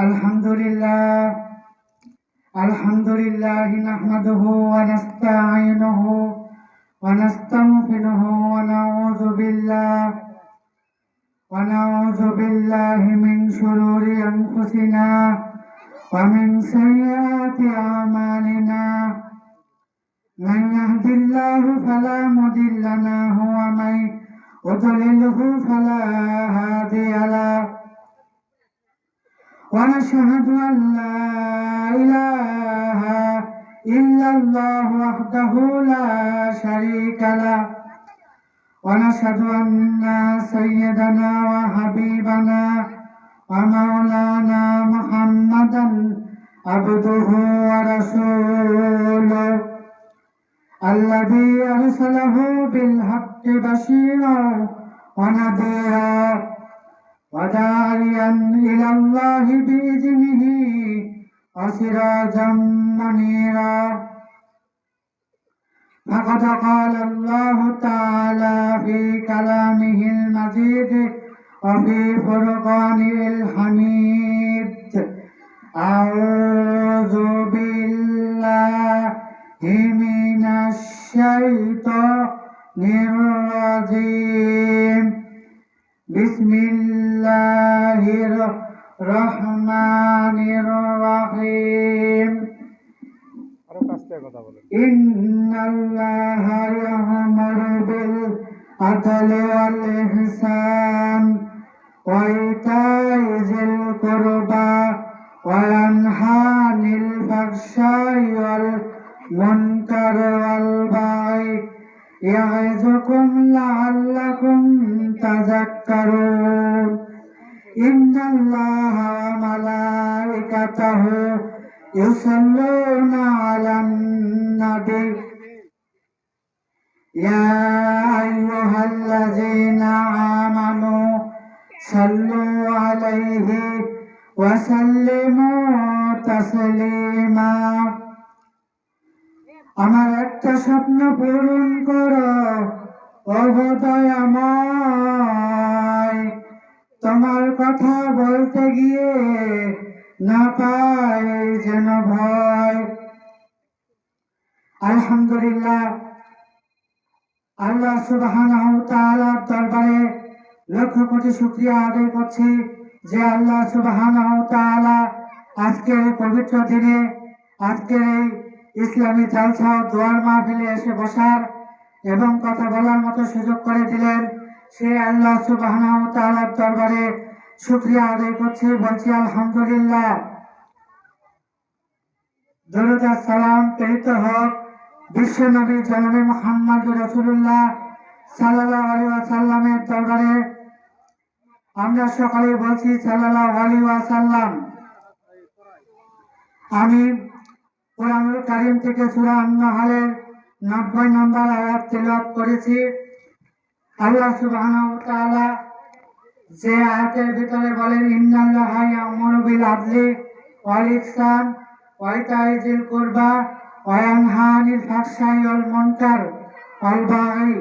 अल्हम्दुलिल्लाह नहमदुहु व नस्तईनुहु व नस्तगफिरुहु व नऊज़ु बिल्लाहि मिन शुरूरि अनफुसिना व मिन सय्यिआति अमालिना मन यहदिल्लाहु फला मुदिल्ल लहु व मन युद्लिलहु फला हादिय लहु ونشهد أن لا إله إلا الله وحده لا شريك له ونشهد أن سيدنا وحبيبنا ومولانا محمدا عبده ورسوله الذي أرسله بالحق بشيرا ونذيرا وداعيا إلى الله بإذنه وسراجا منيرا فقد قال الله تعالى في كلامه المجيد وفي فرقانه الحميد أعوذ بالله من الشيطان الرجيم بسم الله الرحمن الرحيم إن الله يأمر بالعدل والإحسان وإيتاء ذي القربى وينهى عن الفحشاء والمنكر والبغي يعظكم لعلكم تذكرون إن الله وملائكته يصلون على النبي يا أيها الذين آمنوا صلوا عليه وسلموا تسليما আমার একটা স্বপ্ন পূরণ করো ও দয়াময়, তোমার কথা বলতে গিয়ে না পাই যেন ভয়। আলহামদুলিল্লাহ, আল্লাহ সুবহানাহু ওয়া তাআলার দরবারে লক্ষ কোটি শুকরিয়া আদায় করছি যে আল্লাহ সুবহানাহু ওয়া তাআলা আজকের পবিত্র দিনে আজকের এই ইসলামী জালসা ও দোয়ার মাহফিলে এসে বসার এবং কথা বলার মতো সুযোগ করে দিলেন। সেই আল্লাহ সুবহানাহু ওয়া তাআলার দরবারে শুকরিয়া আদায় করছি, বলছি আলহামদুলিল্লাহ। দরুদ আর সালাম প্রেরিত হোক বিশ্ব নবী জনাবে মুহাম্মদ রাসূলুল্লাহ সাল্লাল্লাহু আলাইহি ওয়াসাল্লামের দরবারে। আমরা সকলে বলছি সাল্লাল্লাহু আলাইহি ওয়াসাল্লাম। আমি কোরআনুল কারীম থেকে সূরা আন-নাহলের 90 নম্বর আয়াত তিলাওয়াত করেছি। আল্লাহ সুবহানাহু ওয়া তাআলা যে আয়াতের ভিতরে বলেন, ইন্নাল্লাহা ইয়া'মুরু বিল আদলি ওয়াল ইহসান ওয়া ইতা'i যিল কুরবা ওয়া ইয়ানহা আনিল ফাহশাই ওয়াল মুনকার ওয়াল বাগি।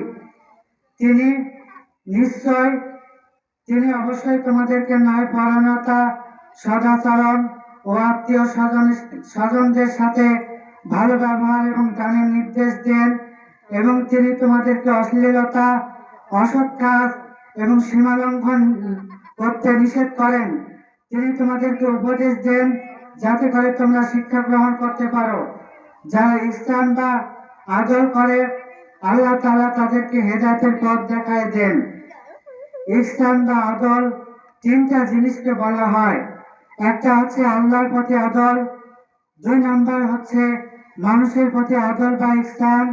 তিনি অবশ্যই তোমাদেরকে ন্যায়পরায়ণতা, সদাচরণ ও আত্মীয় স্বজনদের সাথে ভালো ব্যবহার এবং দানের নির্দেশ দেন, এবং তিনি তোমাদেরকে অশ্লীলতা, অসৎ কাজ এবং সীমালঙ্ঘন করতে নিষেধ করেন। তিনি তোমাদেরকে উপদেশ দেন যাতে করে তোমরা শিক্ষা গ্রহণ করতে পারো। যারা ইহসান বা আদর করে আল্লাহ তাআলা তাদেরকে হেদায়েতের পথ দেখায় দেন। ইহসান বা আদর তিনটা জিনিসকে বলা হয়। একটা হচ্ছে আল্লাহর প্রতি আদর, 2 নম্বর হচ্ছে মানুষের প্রতি আদর বা ইহসান,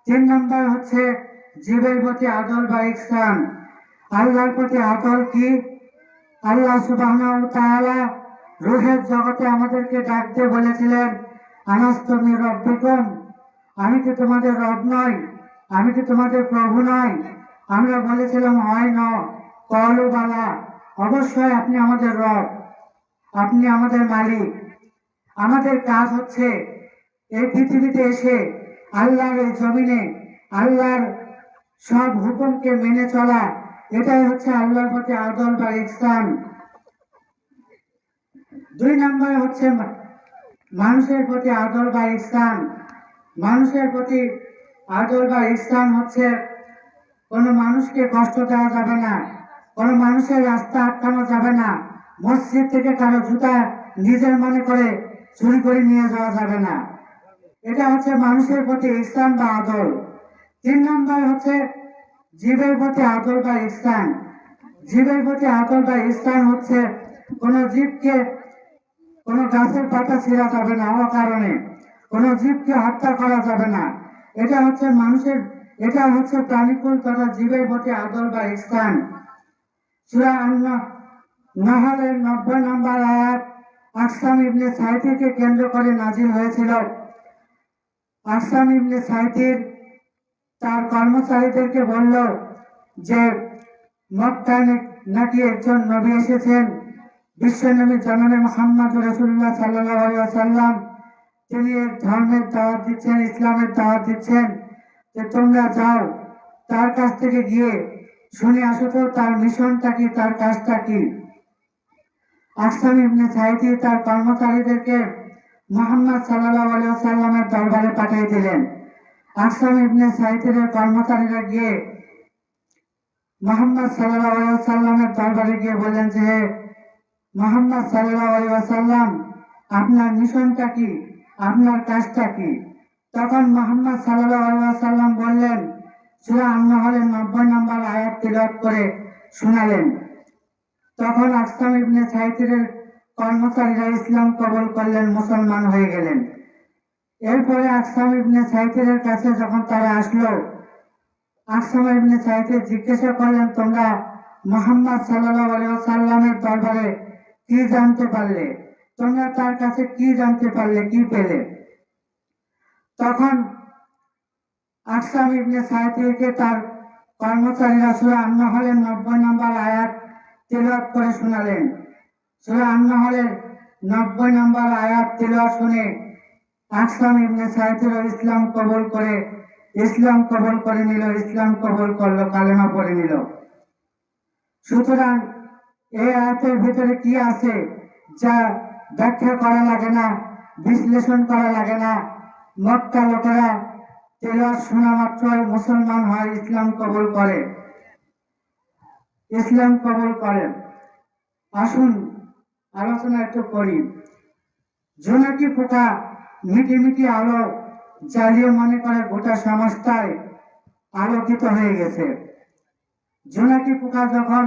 3 নম্বর হচ্ছে জীবের প্রতি আদর বা ইহসান। আল্লাহর প্রতি আদর কি? আল্লাহ সুবহানাহু ওয়া তাআলা রূহের জগতে আমাদেরকে ডাকতে বলেছিলেন, আলাস্তু বিরাব্বিকুম, আমি কি তোমাদের রব নই? আমি কি তোমাদের প্রভু নই? আমরা বলেছিলাম হয় না, ক্বালু বালা, অবশ্যই আপনি আমাদের রব, আপনি আমাদের মালিক। আমাদের কাজ হচ্ছে এই পৃথিবীতে এসে আল্লাহর এই জমিনে আল্লাহর সব হুকুমকে মেনে চলা, এটাই হচ্ছে আল্লাহর প্রতি আদর বা ইহসান। 2 নম্বরে হচ্ছে মানুষের প্রতি আদর বা ইহসান। মানুষের প্রতি আদর বা ইহসান হচ্ছে কোনো মানুষকে কষ্ট দেওয়া যাবে না, কোনো মানুষের রাস্তা আটকানো যাবে না, মসজিদ থেকে কারো জুতা নিজের মনে করে চুরি করে নিয়ে যাওয়া যাবে না। এটা হচ্ছে মানুষের প্রতি ইহসান বা আদর। 3 নম্বর হচ্ছে জীবের প্রতি আদর বা ইহসান। জীবের প্রতি আদর বা ইহসান হচ্ছে কোনো জীবকে, কোনো গাছের পাতা ছিঁড়া যাবে না অকারণে, কোনো জীবকে হত্যা করা যাবে না। এটা হচ্ছে মানুষের, এটা হচ্ছে প্রাণীকুল তথা জীবের প্রতি আদর বা ইহসান। সূরা নাহলের 90 নম্বর আয়াত আকসাম ইবনে সাইতিকে কেন্দ্র করে নাজিল হয়েছিল। আকসাম ইবনে সাইতির তার কর্মচারীদেরকে বলল যে মক্কায় নাকি একজন নবী এসেছেন, বিশ্বনবী জনাবে মুহাম্মদ রাসূলুল্লাহ সাল্লাল্লাহু আলাইহি ওয়াসাল্লাম। তিনি এক ধর্মের দাওয়াত দিচ্ছেন, ইসলামের দাওয়াত দিচ্ছেন, যে তোমরা যাও তার কাছ থেকে গিয়ে শুনে আসো তো তার মিশনটা কি, তার কাজটা কি। আকসাম ইবনে সাইতি তার কর্মচারীদেরকে মুহাম্মদ সাল্লাল্লাহু আলাইহি ওয়াসাল্লামের দরবারে পাঠিয়ে দিলেন। আকসাম ইবনে সাইতির কর্মচারীরা গিয়ে মুহাম্মদ সাল্লাল্লাহু আলাইহি ওয়াসাল্লামের দরবারে গিয়ে বললেন যে মুহাম্মদ সাল্লাল্লাহু আলাইহি ওয়াসাল্লাম, আপনার মিশনটা কি, আপনার কাজটা কি। তখন মুহাম্মদ সাল্লাল্লাহু আলাইহি ওয়াসাল্লাম বললেন, সূরা আন-নাহলের 90 নম্বর আয়াত তিলাওয়াত করে শোনালেন। তখন আকসাম ইবনে সাইতির কর্মচারীরা ইসলাম কবুল করলেন, মুসলমান হয়ে গেলেন। এরপরে আকসাম ইবনে সাইতির কাছে যখন তারা আসলো, আকসাম ইবনে সাইতি জিজ্ঞাসা করলেন, তোমরা মুহাম্মদ সাল্লাল্লাহু আলাইহি ওয়াসাল্লামের দরবারে কি জানতে পারলে, তোমরা তার কাছে কি জানতে পারলে, কি পেলে। তখন আকসাম ইবনে সাইতিকে তার কর্মচারীরা সূরা আন-নাহলের 90 নম্বর আয়াত তিলাওয়াত করে শোনালেন। সূরা আন-নাহলের 90 নম্বর আয়াত তিলাওয়াত শুনে আকসাম ইবনে সাইতির ইসলাম কবুল করে নিল, ইসলাম কবুল করলো, কালেমা পড়ে নিল। সুতরাং এই আয়াতের ভিতরে কি আছে যা ব্যাখ্যা করা লাগে না, বিশ্লেষণ করা লাগে না। মক্কা লোকেরা তেলাওয়াত শোনা মাত্রই মুসলমান হয়, ইসলাম কবুল করে। আসুন আলোচনা একটু করি। জোনাকি পোকা মিটি মিটি আলো জ্বালিয়ে মনে করে গোটা সমাজটাই আলোকিত হয়ে গেছে। জোনাকি পোকা যখন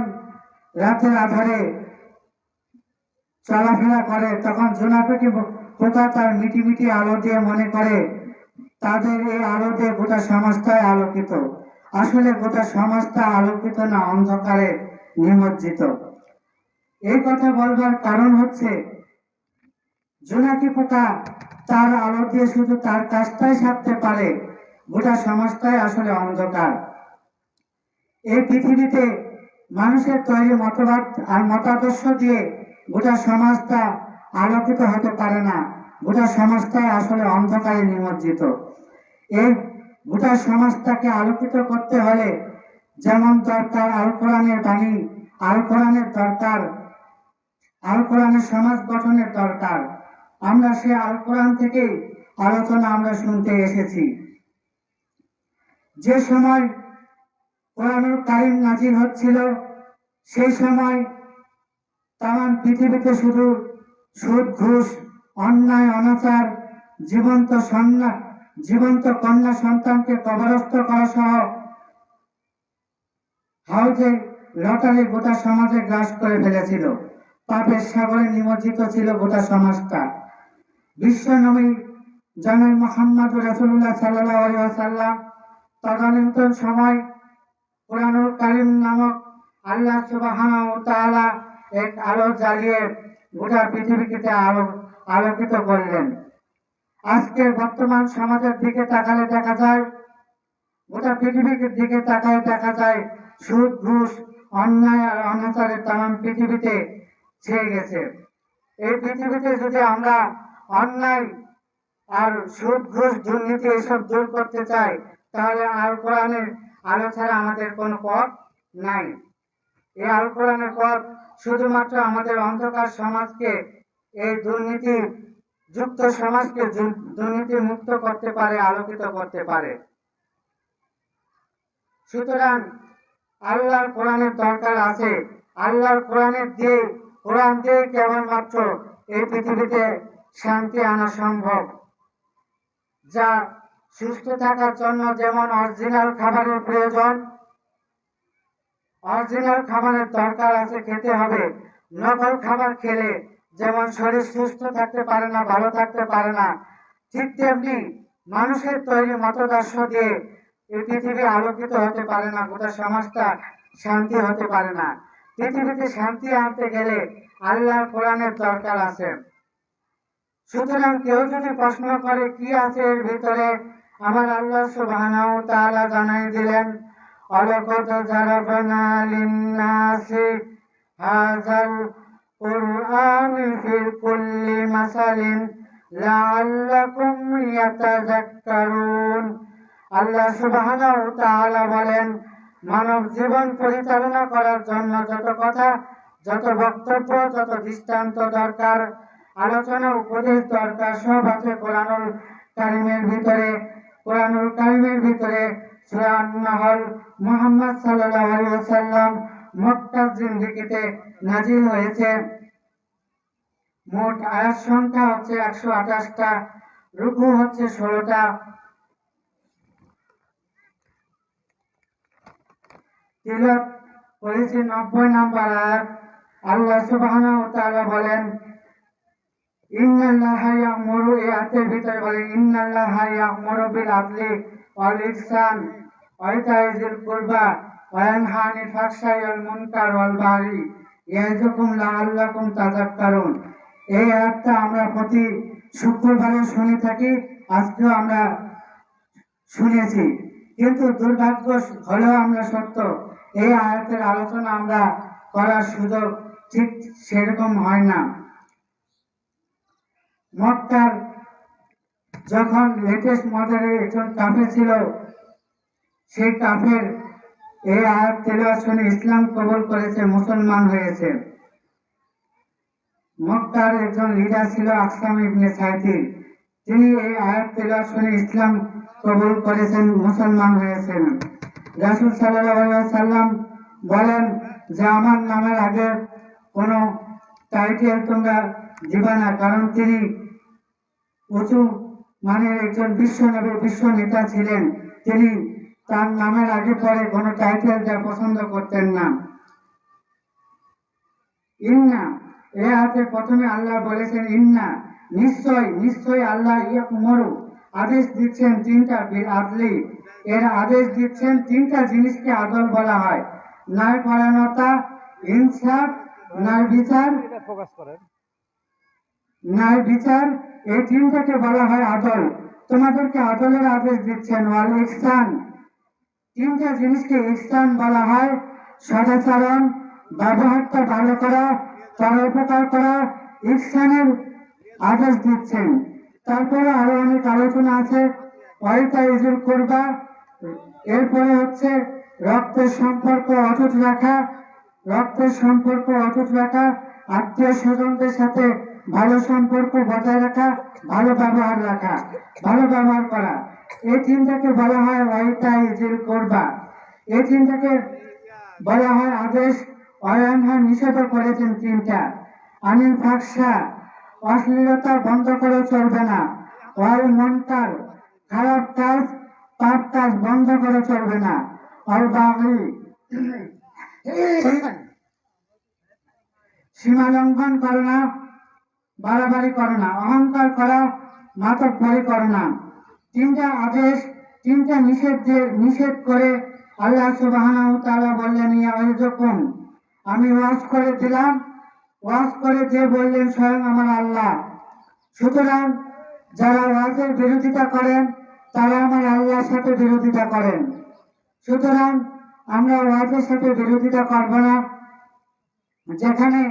রাতের আধারে চলাফেরা করে, তখন জোনাকি পোকা তার মিটি মিটি আলো দিয়ে মনে করে তাদের এই আলো দিয়ে গোটা সমাজটাই আলোকিত। আসলে গোটা সমাজটা আলোকিত না, অন্ধকারে নিমজ্জিত। এই কথা বলবার কারণ হচ্ছে জোনাকি পোকা তার আলো দিয়ে শুধু তার কাজটাই সারতে পারে, গোটা সমাজটাই আসলে অন্ধকার। এই পৃথিবীতে মানুষের তৈরি মতবাদ আর মতাদর্শ দিয়ে গোটা সমাজটা আলোকিত হতে পারে না, গোটা সমাজটাই আসলে অন্ধকারে নিমজ্জিত। এই গোটা সমাজটাকে আলোকিত করতে হলে যেমন দরকার আল কোরআনের বাণী, আল কোরআনের দরকার, আল কোরআনের সমাজ গঠনের দরকার। আমরা সে আল কোরআন থেকেই আলোচনা আমরা শুনতে এসেছি। যে সময় কোরআনুল কারীম নাজিল হচ্ছিল, সেই সময় তামাম পৃথিবীতে শুধু সুদ, ঘুষ, অন্যায়, অনাচার, জীবন্ত কন্যা সন্তানকে কবরস্থ করা সহ হাউজে লটারি গোটা সমাজে গ্রাস করে ফেলেছিল। পাপের সাগরে নিমজ্জিত ছিল গোটা সমাজটা। বিশ্বনবী জনাব মুহাম্মদ রাসূলুল্লাহ সাল্লাল্লাহু আলাইহি ওয়াসাল্লাম তদানীন্তন সময় কোরআনুল কারীম নামক আল্লাহ সুবহানাহু ওয়া তাআলা এক আলো জ্বালিয়ে গোটা পৃথিবীকে আলোকিত করলেন। আজকের বর্তমান সমাজের দিকে তাকালে দেখা যায়, গোটা পৃথিবীর দিকে তাকালে দেখা যায় সুদ, ঘুষ, অন্যায় আর অনাচারের তামাম পৃথিবীতে ছেয়ে গেছে। এই পৃথিবীতে যদি আমরা অন্যায় আর সুদ, ঘুষ, দুর্নীতি এসব দূর করতে চাই, তাহলে আল কোরআনের আলো ছাড়া আমাদের কোনো পথ নাই। এই আল কোরআনের পথ শুধুমাত্র আমাদের অন্ধকার সমাজকে এই দুর্নীতি যুক্ত সমাজকে দুর্নীতি মুক্ত করতে পারে, আলোকিত করতে পারে। সুতরাং আল্লাহর কোরআনের দরকার আছে। আল্লাহর কোরআন দিয়ে কেবলমাত্র এই পৃথিবীতে শান্তি আনা সম্ভব। যা সুস্থ থাকার জন্য যেমন অরিজিনাল খাবারের প্রয়োজন, অরিজিনাল খাবারের দরকার আছে, খেতে হবে। নকল খাবার খেলে যেমন শরীর সুস্থ থাকতে পারে না, ভালো থাকতে পারে না, ঠিক তেমনি মানুষের তৈরি মতদর্শ দিয়ে এই পৃথিবী আলোকিত হতে পারে না, গোটা সমাজটা শান্তি হতে পারে না। পৃথিবীতে শান্তি আনতে গেলে আল্লাহর কোরআনের দরকার আছে। সুতরাং কেউ যদি প্রশ্ন করে কি আছে এর ভিতরে, আমার আল্লাহ সুবহানাহু ওয়া তাআলা জানাই দিলেন, ওয়ালাকাদ জারাবনা লিন-নাসি হাযাল কুরআনি ফি কুল্লি মাসালিন লাআল্লাকুম ইয়াতাযাক্কারুন। আল্লাহ সুবহানাহু ওয়া তাআলা বলেন, মানব জীবন পরিচালনা করার জন্য যত কথা, যত বক্তব্য, যত দৃষ্টান্ত দরকার, আলোচনা, উপদেশ দরকার, সব আছে কোরআনুল কারীমের ভিতরে। কোরআনুল কারীমের ভিতরে সূরা আন-নাহল মুহাম্মদ সাল্লাল্লাহু আলাইহি ওয়াসাল্লাম মক্কার জিন্দেগিতে নাজিল হয়েছে। মোট আয়াত সংখ্যা হচ্ছে 128টা, রুকু হচ্ছে 16টা, তিলাওয়াত করেছি 90 নম্বর আয়াত। আল্লাহ সুবহানাহু ওয়া তাআলা বলেন, ইন্নাল্লাহা ইয়া'মুরু, এই আয়াতের ভিতরে বলেন, ইন্নাল্লাহা ইয়া'মুরু বিল আদলি ওয়াল ইহসান ওয়া ইতা'i যিল কুরবা ওয়া ইয়ানহা আনিল ফাহশাই ওয়াল মুনকার ওয়াল বাগি ইয়া'যুকুম লাআল্লাকুম তাযাক্কারুন। এই আয়াতটা আমরা প্রতি শুক্রবারে শুনে থাকি, আজকেও আমরা শুনেছি, কিন্তু দুর্ভাগ্য হলেও আমরা সত্য, এই আয়াতের আলোচনা আমরা করার সুযোগ ঠিক সেরকম হয় না। মক্কার যখন লেটেস্ট মডেলের একজন কাফের ছিল, সেই কাফের এই আয়াত তেলাওয়াত শুনে ইসলাম কবুল করেছে, মুসলমান হয়েছে। মক্কার একজন লিডার ছিল আকসাম ইবনে সাইতির, তিনি এই আয়াত তেলাওয়াত শুনে ইসলাম কবুল করেছেন, মুসলমান হয়েছেন। রাসূল সাল্লাল্লাহু আলাইহি ওয়াসাল্লাম বলেন যে আমার নামের আগে কোনো টাইটেল তোমরা দিবা না, কারণ তিনি উঁচু মানের একজন বিশ্বনবী, বিশ্ব নেতা ছিলেন। তিনি তার নামের আগে পরে কোনো টাইটেল দেওয়া পছন্দ করতেন না। ইন্না, এই আয়াতে প্রথমে আল্লাহ বলেছেন ইন্না, নিশ্চয়, নিশ্চয় আল্লাহ ইয়া'মুরু, আদেশ দিচ্ছেন তিনটা, বিল আদলি, এর আদেশ দিচ্ছেন তিনটা জিনিসকে আদল বলা হয়। ন্যায়পরায়ণতা, ইনসাফ, ন্যায় বিচার, ন্যায় বিচার, এই তিনটাকে বলা হয় আদল। তোমাদেরকে আদলের আদেশ দিচ্ছেন। ওয়াল ইহসান, তিনটা জিনিসকে ইহসান বলা হয়। সদাচরণ, ব্যবহারটা ভালো করা, পরোপকার করা, ইহসানের আদেশ দিচ্ছেন। তারপরে আরো অনেক আলোচনা আছে। ওয়াইতা'i যিল কুরবা, এরপরে হচ্ছে রক্তের সম্পর্ক অটুট রাখা, রক্তের সম্পর্ক অটুট রাখা, আত্মীয় স্বজনদের সাথে ভালো সম্পর্ক বজায় রাখা, ভালো ব্যবহার রাখা, ভালো ব্যবহার করা, এই তিনটাকে বলা হয় ওয়াইতা'i যিল কুরবা। এই তিনটাকে বলা হয় আদেশ। ওয়ায়ানহা, নিষেধ করেছেন তিনটা। আনিল ফাহশা, অশ্লীলতা বন্ধ করে চলবে না। ওয়াল মুনকার, খারাপ কাজ, পাপ কাজ বন্ধ করে চলবে না। ওয়াল বাগি, সীমা লঙ্ঘন করো না, বাড়াবাড়ি করো না, অহংকার করা, মাতব্বরি করো না। তিনটা আদেশ, তিনটা নিষেধ করে আল্লাহ সুবহানাহু ওয়া তাআলা বললেন, ইয়া'যুকুম, আমি ওয়াজ করে দিলাম। ওয়াজ করে দিয়ে বললেন স্বয়ং আমার আল্লাহ। সুতরাং যারা ওয়াজের বিরোধিতা করেন তারা আমার আল্লাহর সাথে বিরোধিতা করেন। সুতরাং আমরা ওয়াজের সাথে বিরোধিতা করব না। যেখানে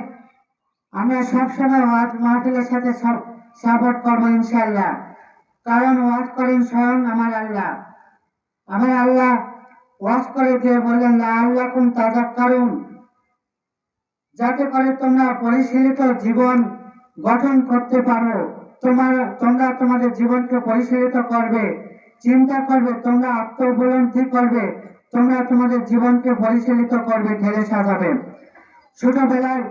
আমরা সবসময় ওয়াজ মাহফিলের সাথে সাপোর্ট করবো ইনশাআল্লাহ, কারণ ওয়াজ করেন স্বয়ং আমার আল্লাহ। আমার আল্লাহ ওয়াজ করে দিয়ে বললেন গঠন করতে পারো, তোমরা তোমাদের জীবনকে পরিচালিত করবে, চিন্তা করবে, তোমরা আত্মবলম্বী করবে, তোমরা তোমাদের জীবনকে পরিচালিত করবে, ঢেলে সাজাবে। ছোটবেলায়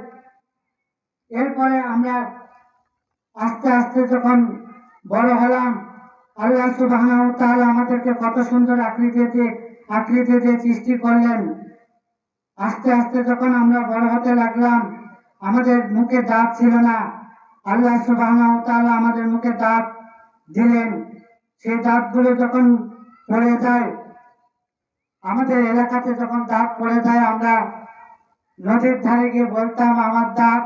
এরপরে আমরা আস্তে আস্তে যখন বড় হলাম, আল্লাহ সুবহানাহু ওয়া তাআলা আমাদেরকে কত সুন্দর আকৃতিতে সৃষ্টি করলেন। আস্তে আস্তে যখন আমরা বড় হতে লাগলাম, আমাদের মুখে দাঁত ছিল না। আল্লাহ সুবহানাহু ওয়া তাআলা আমাদের মুখে দাঁত দিলেন। সেই দাঁতগুলো যখন পড়ে যায়, আমাদের এলাকাতে যখন দাঁত পড়ে যায়, আমরা নদীর ধারে গিয়ে বলতাম, আমার দাঁত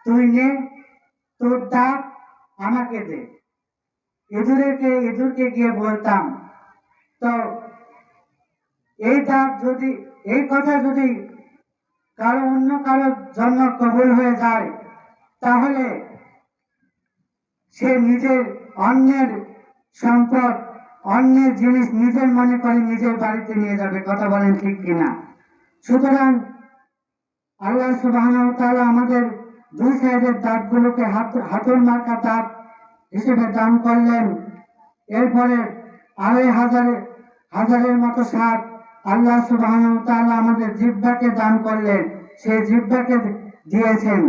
তুই নে, তোর দাঁত আমাকে দে। ইঁদুরকে গিয়ে বলতাম। তো এই কথা যদি অন্য কারোর জন্য কবুল হয়ে যায়, তাহলে সে অন্যের সম্পদ, অন্যের জিনিস নিজের মনে করে নিজের বাড়িতে নিয়ে যাবে। কথা বলেন ঠিক কিনা? সুতরাং আল্লাহ সুবহানাহু ওয়া তাআলা আমাদের দুই সাইডের দাঁতগুলোকে হাতুড় মার্কা দাঁত হিসেবে দান করলেন। এরপরে ২,৫০০ মতো সাপ আল্লাহ সুবহানাহু ওয়া তাআলা আমাদের জিহ্বাকে দান করলেন, সেই জিহ্বাকে দিয়েছেন।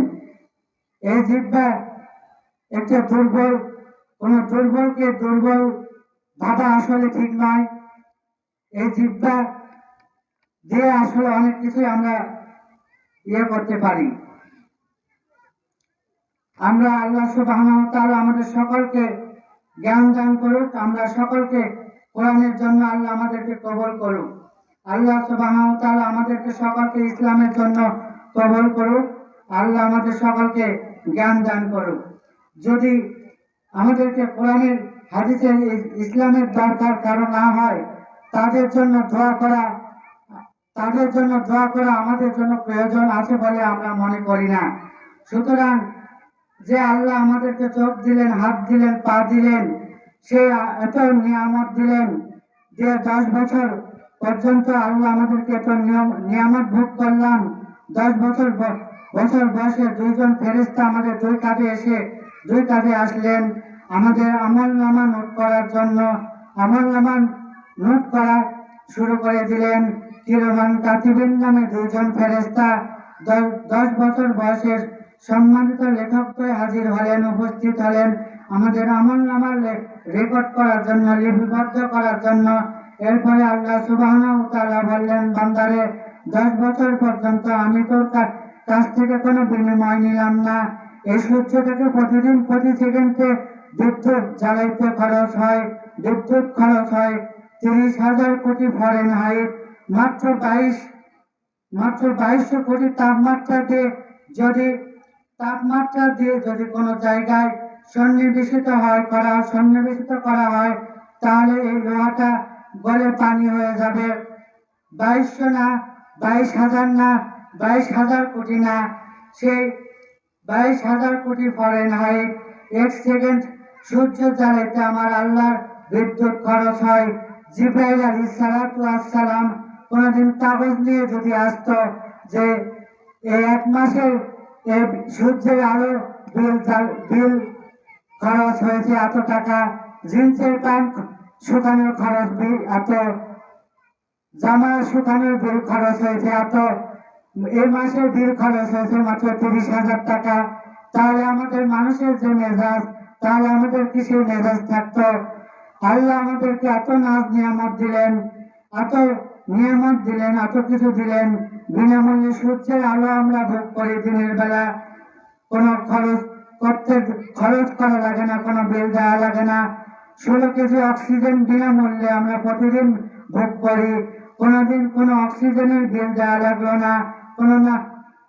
এই জিহ্বা একটা দুর্বলকে দুর্বল ভাবা আসলে ঠিক নয়। এই জিহ্বা দিয়ে আসলে অনেক কিছুই আমরা করতে পারি। আমরা আল্লাহ সুবহানাহু ওয়া তাআলা আমাদের সকলকে জ্ঞান দান করুক। আমরা সকলকে কোরআনের জন্য আল্লাহ আমাদেরকে কবুল করুক। আল্লাহ সুবহানাহু ওয়া তাআলা আমাদেরকে সকলকে ইসলামের জন্য কবুল করুক। আল্লাহ আমাদের সকলকে জ্ঞান দান করুক। যদি আমাদেরকে কোরআনের হাদিসের ইসলামের দরকার কারো না হয়, তাদের জন্য দোয়া করা আমাদের জন্য প্রয়োজন আছে বলে আমরা মনে করি না। সুতরাং যে আল্লাহ আমাদেরকে চোখ দিলেন, হাত দিলেন, পা দিলেন, সে এত নিয়ামত দিলেন যে 10 বছর পর্যন্ত আল্লাহ আমাদেরকে এত নিয়ামত ভোগ করলাম। 10 বছর বয়সে 2 জন ফেরেশতা আমাদের দুই কাঁধে আসলেন আমাদের আমলনামা নোট করার জন্য। আমলনামা নোট করা শুরু করে দিলেন। কিরামান কাতিবিন নামে 2 জন ফেরেশতা 10 বছর বয়সের সম্মানিত লেখক হয়ে হাজির হলেন, উপস্থিত হলেন আমাদের আমলনামা রেকর্ড করার জন্য, লিপিবদ্ধ করার জন্য। এরপরে আল্লাহ সুবহানাহু ওয়া তাআলা বললেন, বান্দারে 10 বছর পর্যন্ত আমি তোর কাছ থেকে কোনো বিনিময় নিলাম না। এই সূর্যটাকে প্রতিদিন প্রতি সেকেন্ডে বিদ্যুৎ জ্বালাইতে খরচ হয় 30,000 কোটি ফরেনহাইট, মাত্র 2200 কোটি তাপমাত্রা দিয়ে যদি কোনো জায়গায় সন্নিবেশিত করা হয়, তাহলে এই লোহাটা গলে পানি হয়ে যাবে। 2200 না, 22,000 না, 22,000 কোটি না, সেই 22,000 কোটি ফরেনহাইট। 1 সেকেন্ড সূর্য জ্বালাইতে আমার আল্লাহর বিদ্যুৎ খরচ হয়। জিবরাইল আলাইহিস সালাতু ওয়াস সালাম কোনদিন কাগজ নিয়ে যদি আসতো যে এই 1 মাসের সূর্যের আলো বিল খরচ হয়েছে এত টাকা, জিন্সের প্যান্ট শুকানোর খরচ এত, জামা শুকানোর বিল খরচ হয়েছে এত, এই মাসের বিল খরচ হয়েছে মাত্র 30,000 টাকা, তাহলে আমাদের মানুষের যে মেজাজ, তাহলে আমাদের কিসের মেজাজ থাকতো? আল্লাহ আমাদেরকে এত নাজ নিয়ামত দিলেন, এত কিছু দিলেন, বিনামূল্যে সূর্যের আলো আমরা ভোগ করি দিনের বেলা। কোনো খরচ করা লাগে না, কোনো বিল দেওয়া লাগে না। 16 কেজি অক্সিজেন বিনামূল্যে আমরা প্রতিদিন ভোগ করি, কোনোদিন কোনো অক্সিজেনের বিল দেওয়া লাগলো না। কোনো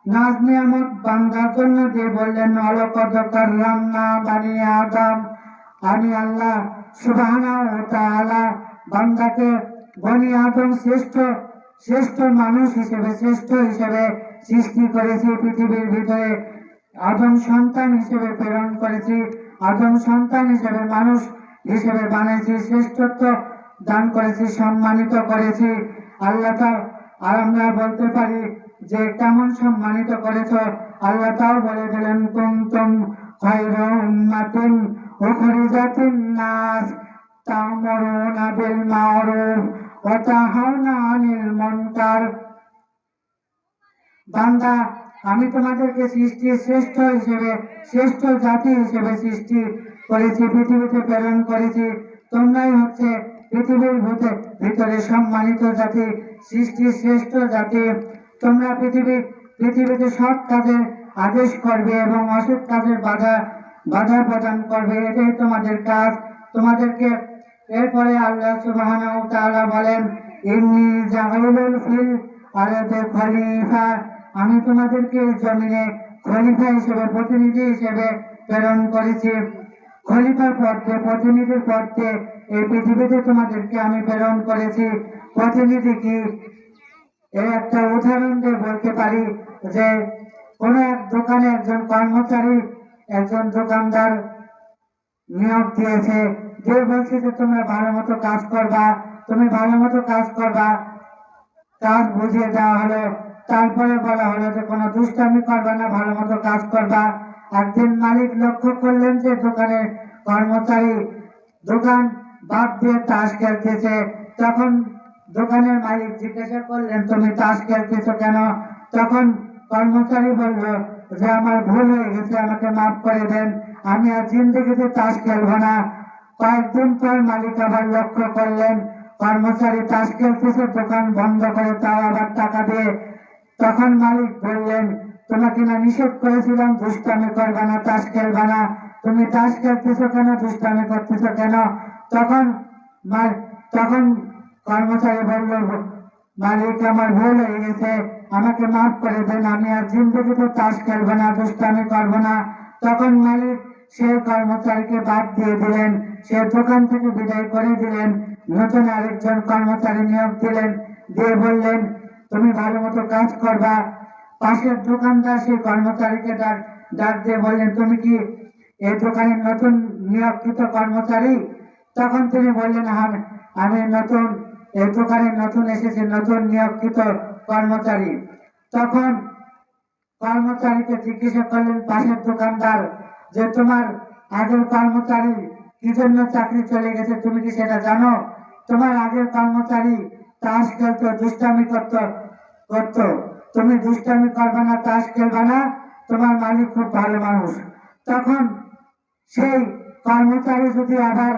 নাজ নিয়ামত বান্দার জন্য দিয়ে বললেন, অলকদ কাররামনা বানি আদম। আমি আল্লাহ সুবহানাহু ওয়া তাআলা বান্দাকে বনি আদম শ্রেষ্ঠ মানুষ হিসেবে সৃষ্টি করেছি, পৃথিবীর ভিতরে আদম সন্তান হিসেবে প্রেরণ করেছি, আদম সন্তান হিসেবে মানুষ হিসেবে বানিয়েছি, শ্রেষ্ঠত্ব দান করেছি, সম্মানিত করেছি। আল্লাহ আর আমরা বলতে পারি যে কেমন সম্মানিত করেছ, আল্লাহ তাও বলে দিলেন, কুনতুম খায়রু উম্মাতিন উখরিজাত লিন-নাস তা'মুরুনা বিল মা'রুফ ওয়া তানহাউনা আনিল মুনকার। বান্দা, আমি তোমাদেরকে সৃষ্টির শ্রেষ্ঠ হিসেবে, শ্রেষ্ঠ জাতি হিসেবে সৃষ্টি করেছি, পৃথিবীতে প্রেরণ করেছি। তোমরাই হচ্ছে পৃথিবীর ভিতরে সম্মানিত জাতি, সৃষ্টির শ্রেষ্ঠ জাতি। তোমরা পৃথিবীতে সৎ কাজের আদেশ করবে এবং অসৎ কাজের বাধা প্রদান করবে, এটাই তোমাদের কাজ। তোমাদেরকে এরপরে আল্লাহ সুবহানাহু ওয়া তাআলা বলেন, ইন্নী জাইলুল ফিল আরদি খলিফা, আমি তোমাদেরকে জমিনে খলিফা হিসেবে, প্রতিনিধি হিসেবে প্রেরণ করেছি। খলিফার পথে, প্রতিনিধির পথে এই পৃথিবীতে তোমাদেরকে আমি প্রেরণ করেছি। প্রতিনিধি কি? এর একটা উদাহরণ দিয়ে বলতে পারি যে কোনো এক দোকানে একজন কর্মচারী, একজন দোকানদার নিয়োগ দিয়েছে, যে বলছে যে তোমরা ভালো মতো কাজ করবা, তুমি ভালো মতো কাজ করবা। কাজ বুঝিয়ে দেওয়া হলো, তারপরে বলা হলো যে কোনো দুষ্টামি করবা না, ভালো মতো কাজ করবা। একদিন মালিক লক্ষ্য করলেন যে দোকানের কর্মচারী দোকান বাদ দিয়ে তাস খেলতেছে। তখন দোকানের মালিক জিজ্ঞাসা করলেন, তুমি তাস খেলতেছো কেন? তখন কর্মচারী বলল যে আমার ভুল হয়ে গেছে, আমাকে মাফ করে দেন, আমি আর জিন্দেগিতে তাস খেলবো না। কয়েকদিন পর মালিক আবার লক্ষ্য করলেন কর্মচারী তাস খেলতেছে, দোকান বন্ধ করে, তাও আবার টাকা দিয়ে। তখন মালিক বললেন, তোমাকে না নিষেধ করেছিলাম দুষ্টামি করবে না, তাস খেলবে না, তুমি তাস খেলতেছো কেন, দুষ্টামি করতেছো কেন? তখন কর্মচারী বলল, মালিক আমার ভুল হয়ে গেছে, আমাকে মাফ করে দেন, আমি আর জিন্দগিতে তাস খেলবো না, দুষ্টামি করবো না। তখন মালিক সেই কর্মচারীকে বাদ দিয়ে দিলেন, সে দোকান থেকে বিদায় করে দিলেন, নতুন আরেকজন কর্মচারী নিয়োগ দিলেন, দিয়ে বললেন তুমি ভালো মতো কাজ করবা। পাশের দোকানদার সেই কর্মচারীকে ডাক দিয়ে বললেন, তুমি কি এই দোকানের নতুন নিয়োগকৃত কর্মচারী? তখন তিনি বললেন, আমি নতুন, এই দোকানে নতুন এসেছে, নতুন নিয়োগকৃত কর্মচারী। তখন কর্মচারীকে জিজ্ঞাসা করলেন পাশের দোকানদার যে তোমার আগের কর্মচারী কি জন্য চাকরি চলে গেছে, তুমি কি সেটা জানো? তোমার আগের কর্মচারী তাস খেলতো, দুষ্টামি করতো, তুমি দুষ্টামি করবে না, তাস খেলবে না, তোমার মালিক খুব ভালো মানুষ। তখন সেই কর্মচারী যদি আবার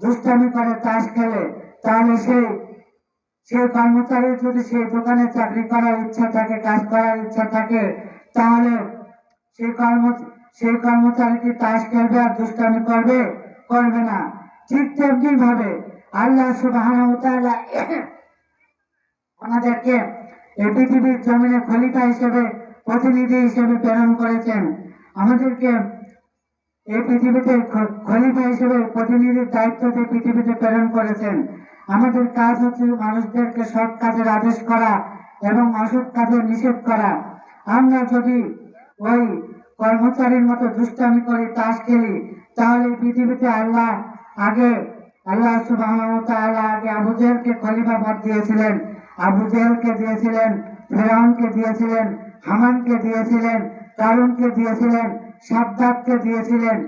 দুষ্টামি করে, তাস খেলে, তাহলে সেই কর্মচারী যদি সেই দোকানে চাকরি করার ইচ্ছা থাকে, কাজ করার ইচ্ছা থাকে, তাহলে সেই কর্মচারী কি তাস খেলবে আর দুষ্টামি করবে? করবে না। ঠিক তেমনি ভাবে আল্লাহ সুবহানাহু ওয়া তাআলা আমাদেরকে এই পৃথিবীর জমিনে খলিফা হিসেবে, প্রতিনিধি হিসেবে প্রেরণ করেছেন। আমাদেরকে এই পৃথিবীতে খলিফা হিসেবে প্রতিনিধির দায়িত্ব দিয়ে পৃথিবীতে প্রেরণ করেছেন। আমাদের কাজ হচ্ছে মানুষদেরকে সৎ কাজের আদেশ করা এবং অসৎ কাজের নিষেধ করা। আমরা যদি ওই কর্মচারীর মতো দুষ্টামি করি, তাস খেলি, তাহলে পৃথিবীতে আল্লাহ সুবহানাহু ওয়া তাআলা আগে আবু জেহেলকে খলিফা পদ দিয়েছিলেন, আবু জেহেলকে দিয়েছিলেন, ফিরআউনকে দিয়েছিলেন, হামানকে দিয়েছিলেন, কারুনকে দিয়েছিলেন, সাদ্দাতকে দিয়েছিলেন।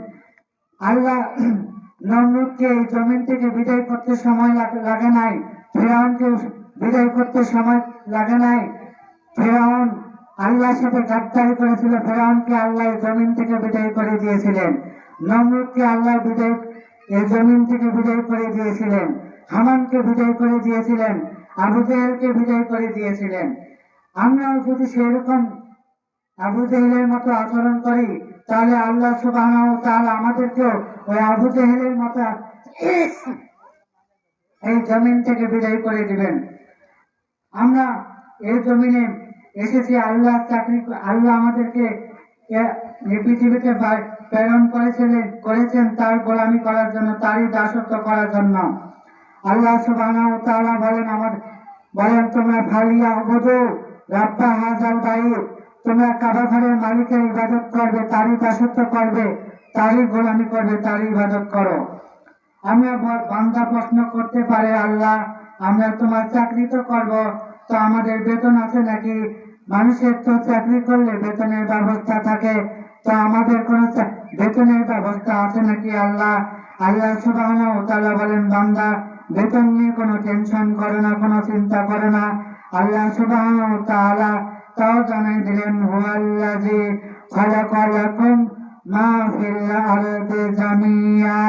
আল্লাহ নমরুদকে এই জমিন থেকে বিদায় করতে সময় লাগে নাই, ফিরআউনকে বিদায় করতে সময় লাগে নাই। ফিরআউন আল্লাহর সাথে গাদ্দারি করেছিল, ফিরআউনকে আল্লাহ জমিন থেকে বিদায় করে দিয়েছিলেন। নমরুদকে আল্লাহ এই জমিন থেকে বিদায় করে দিয়েছিলেন, হামানকে বিদায় করে দিয়েছিলেন, আবু জেহেলকে বিদায় করে দিয়েছিলেন। আমরাও যদি সেরকম আবু জেহেলের মতো আচরণ করি, তাহলে আল্লাহ সুবহানাহু ওয়া তাআলা আমাদেরকেও ওই আবু জেহেলের মতো এই জমিন থেকে বিদায় করে দিবেন। আমরা এই জমিনে এসেছি আল্লাহ আমাদেরকে এই পৃথিবীতে প্রেরণ করেছেন তার গোলামি করার জন্য, তারই দাসত্ব করার জন্য। আল্লাহ সুবহানাহু ওয়া তাআলা বলেন তোমরা ফালিয়া উবুদু রাব্বা হাযাল বাইত, তোমরা কাবা ঘরের মালিকের ইবাদত করবে, তারই দাসত্ব করবে, তারই গোলামি করবে, তারই ইবাদত করো। আমরা বান্দা প্রশ্ন করতে পারে, আল্লাহ আমরা তোমার চাকরি তো করবো, তো আমাদের বেতন আছে নাকি? মানুষের তো চাকরি করলে বেতনের ব্যবস্থা থাকে, তো আমাদের কোনো বেতনের ব্যবস্থা আছে নাকি আল্লাহ? আল্লাহ সুবহানাহু ওয়া তাআলা বলেন, বান্দা বেতন নিয়ে কোনো টেনশন করে না, কোনো চিন্তা করে না। আল্লাহ সুবহানাহু ওয়া তাআলা তাও জানাই দিলেন, হুয়াল্লাযী খালাকা লাকুম মা ফিল আরদি জামিয়া।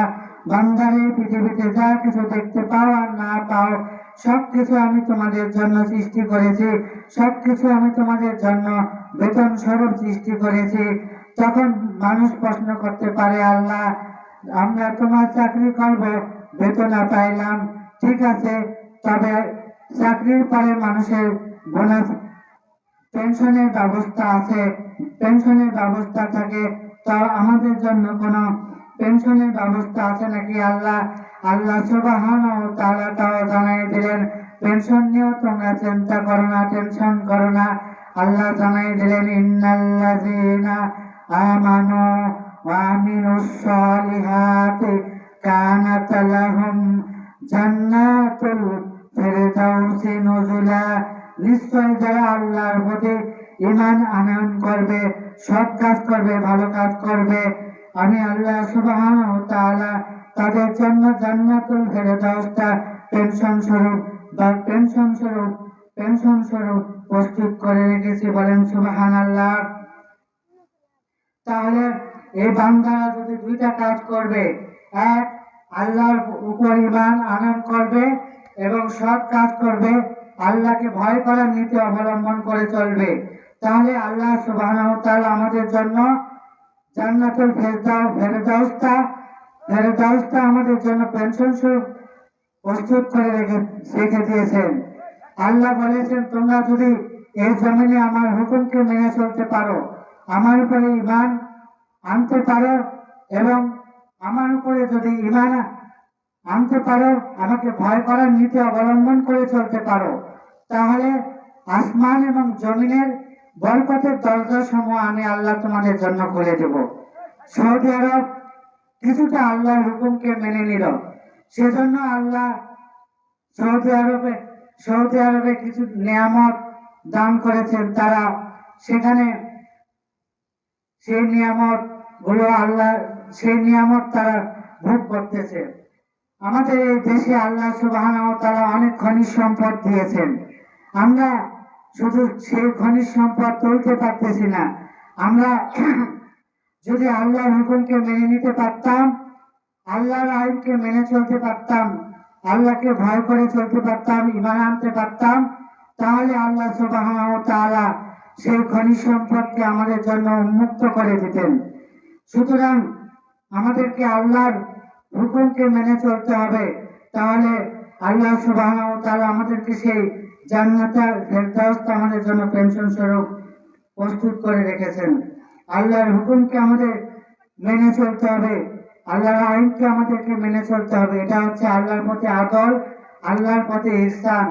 বান্দারে পৃথিবীতে যা কিছু দেখতে পাও আর না পাও সবকিছু আমি তোমাদের জন্য সৃষ্টি করেছি, সবকিছু আমি তোমাদের জন্য বেতন স্বরূপ সৃষ্টি করেছি। তখন মানুষ প্রশ্ন করতে পারে, আল্লাহ আমরা তোমার চাকরি করব, বেতন পাইলাম, ঠিক আছে, তবে চাকরির পরে মানুষের বোনাস পেনশনের ব্যবস্থা আছে, পেনশনের ব্যবস্থা থাকে, তো আমাদের জন্য কোনো পেনশনের ব্যবস্থা আছে নাকি আল্লাহ? আল্লাহ সুবহানাহু ওয়া তাআলা তাও জানাই দিলেন, পেনশন নিয়েও তোমরা চিন্তা করো না, টেনশন করো না। আল্লাহ জানাই দিলেন, ইন্নাল্লাযীনা আমানু ওয়া আমিলুস সালিহাতি কানাত লাহুম জান্নাতুল ফিরদাউসি নুজুলা। নিশ্চয় যারা আল্লাহর প্রতি ঈমান আনয়ন করবে, সৎ কাজ করবে, ভালো কাজ করবে, আমি আল্লাহ সুবহানাহু ওয়া তাআলা তাদের জন্য জান্নাতুল ফিরদাউসটা পেনশন স্বরূপ প্রস্তুত করে রেখেছি। বলেন সুবহানাল্লাহ। তাহলে এই বান্দারা যদি দুইটা কাজ করবে, এক আল্লাহর উপর ঈমান আনয়ন করবে এবং সৎ কাজ করবে, আল্লাহকে ভয় করার নীতি অবলম্বন করে চলবে, তাহলে আল্লাহ সুবহানাহু ওয়া তাআলা আমাদের জন্য জান্নাতুল ফেরদাউসটা আমাদের জন্য পেনশন স্বরূপ প্রস্তুত করে রেখে দিয়েছেন। আল্লাহ বলেছেন, তোমরা যদি এই জমিনে আমার হুকুমকে মেনে চলতে পারো, আমার উপরে ঈমান আনতে পারো এবং আমার উপরে যদি ঈমান আনতে পারো, আমাকে ভয় করার নীতি অবলম্বন করে চলতে পারো, তাহলে আসমান এবং জমিনের বরকতের দরজা সমূহ আমি আল্লাহ তোমাদের জন্য খুলে দেব। সৌদি আরব কিছুটা আল্লাহর হুকুমকে মেনে নিল, সেজন্য আল্লাহ সৌদি আরবে কিছু নিয়ামত দান করেছেন। তারা সেখানে সেই নিয়ামত তারা ভোগ করতেছে। আমাদের এই দেশে আল্লাহ সুবহানাহু ওয়া তাআলা অনেক খনিজ সম্পদ দিয়েছেন, আমরা শুধু সেই খনিজ সম্পদ তুলতে পারতেছি না। আমরা যদি আল্লাহর হুকুমকে মেনে নিতে পারতাম, আল্লাহর আইনকে মেনে চলতে পারতাম, আল্লাহকে ভয় করে চলতে পারতাম, ঈমান আনতে পারতাম, তাহলে আল্লাহ সুবহানাহু ওয়া তাআলা সেই খনিজ সম্পদকে আমাদের জন্য উন্মুক্ত করে দিতেন। সুতরাং আমাদেরকে আল্লাহর হুকুমকে মেনে চলতে হবে, তাহলে আল্লাহ সুবহানাহু ওয়া তাআলা আমাদেরকে সেই জান্নাতুল ফেরদাউসটা আমাদের জন্য পেনশন স্বরূপ প্রস্তুত করে রেখেছেন। আল্লাহর হুকুমকে আমাদের মেনে চলতে হবে, আল্লাহর আইনকে আমাদেরকে মেনে চলতে হবে। এটা হচ্ছে আল্লাহর প্রতি আদর, আল্লাহর প্রতি ইহসান।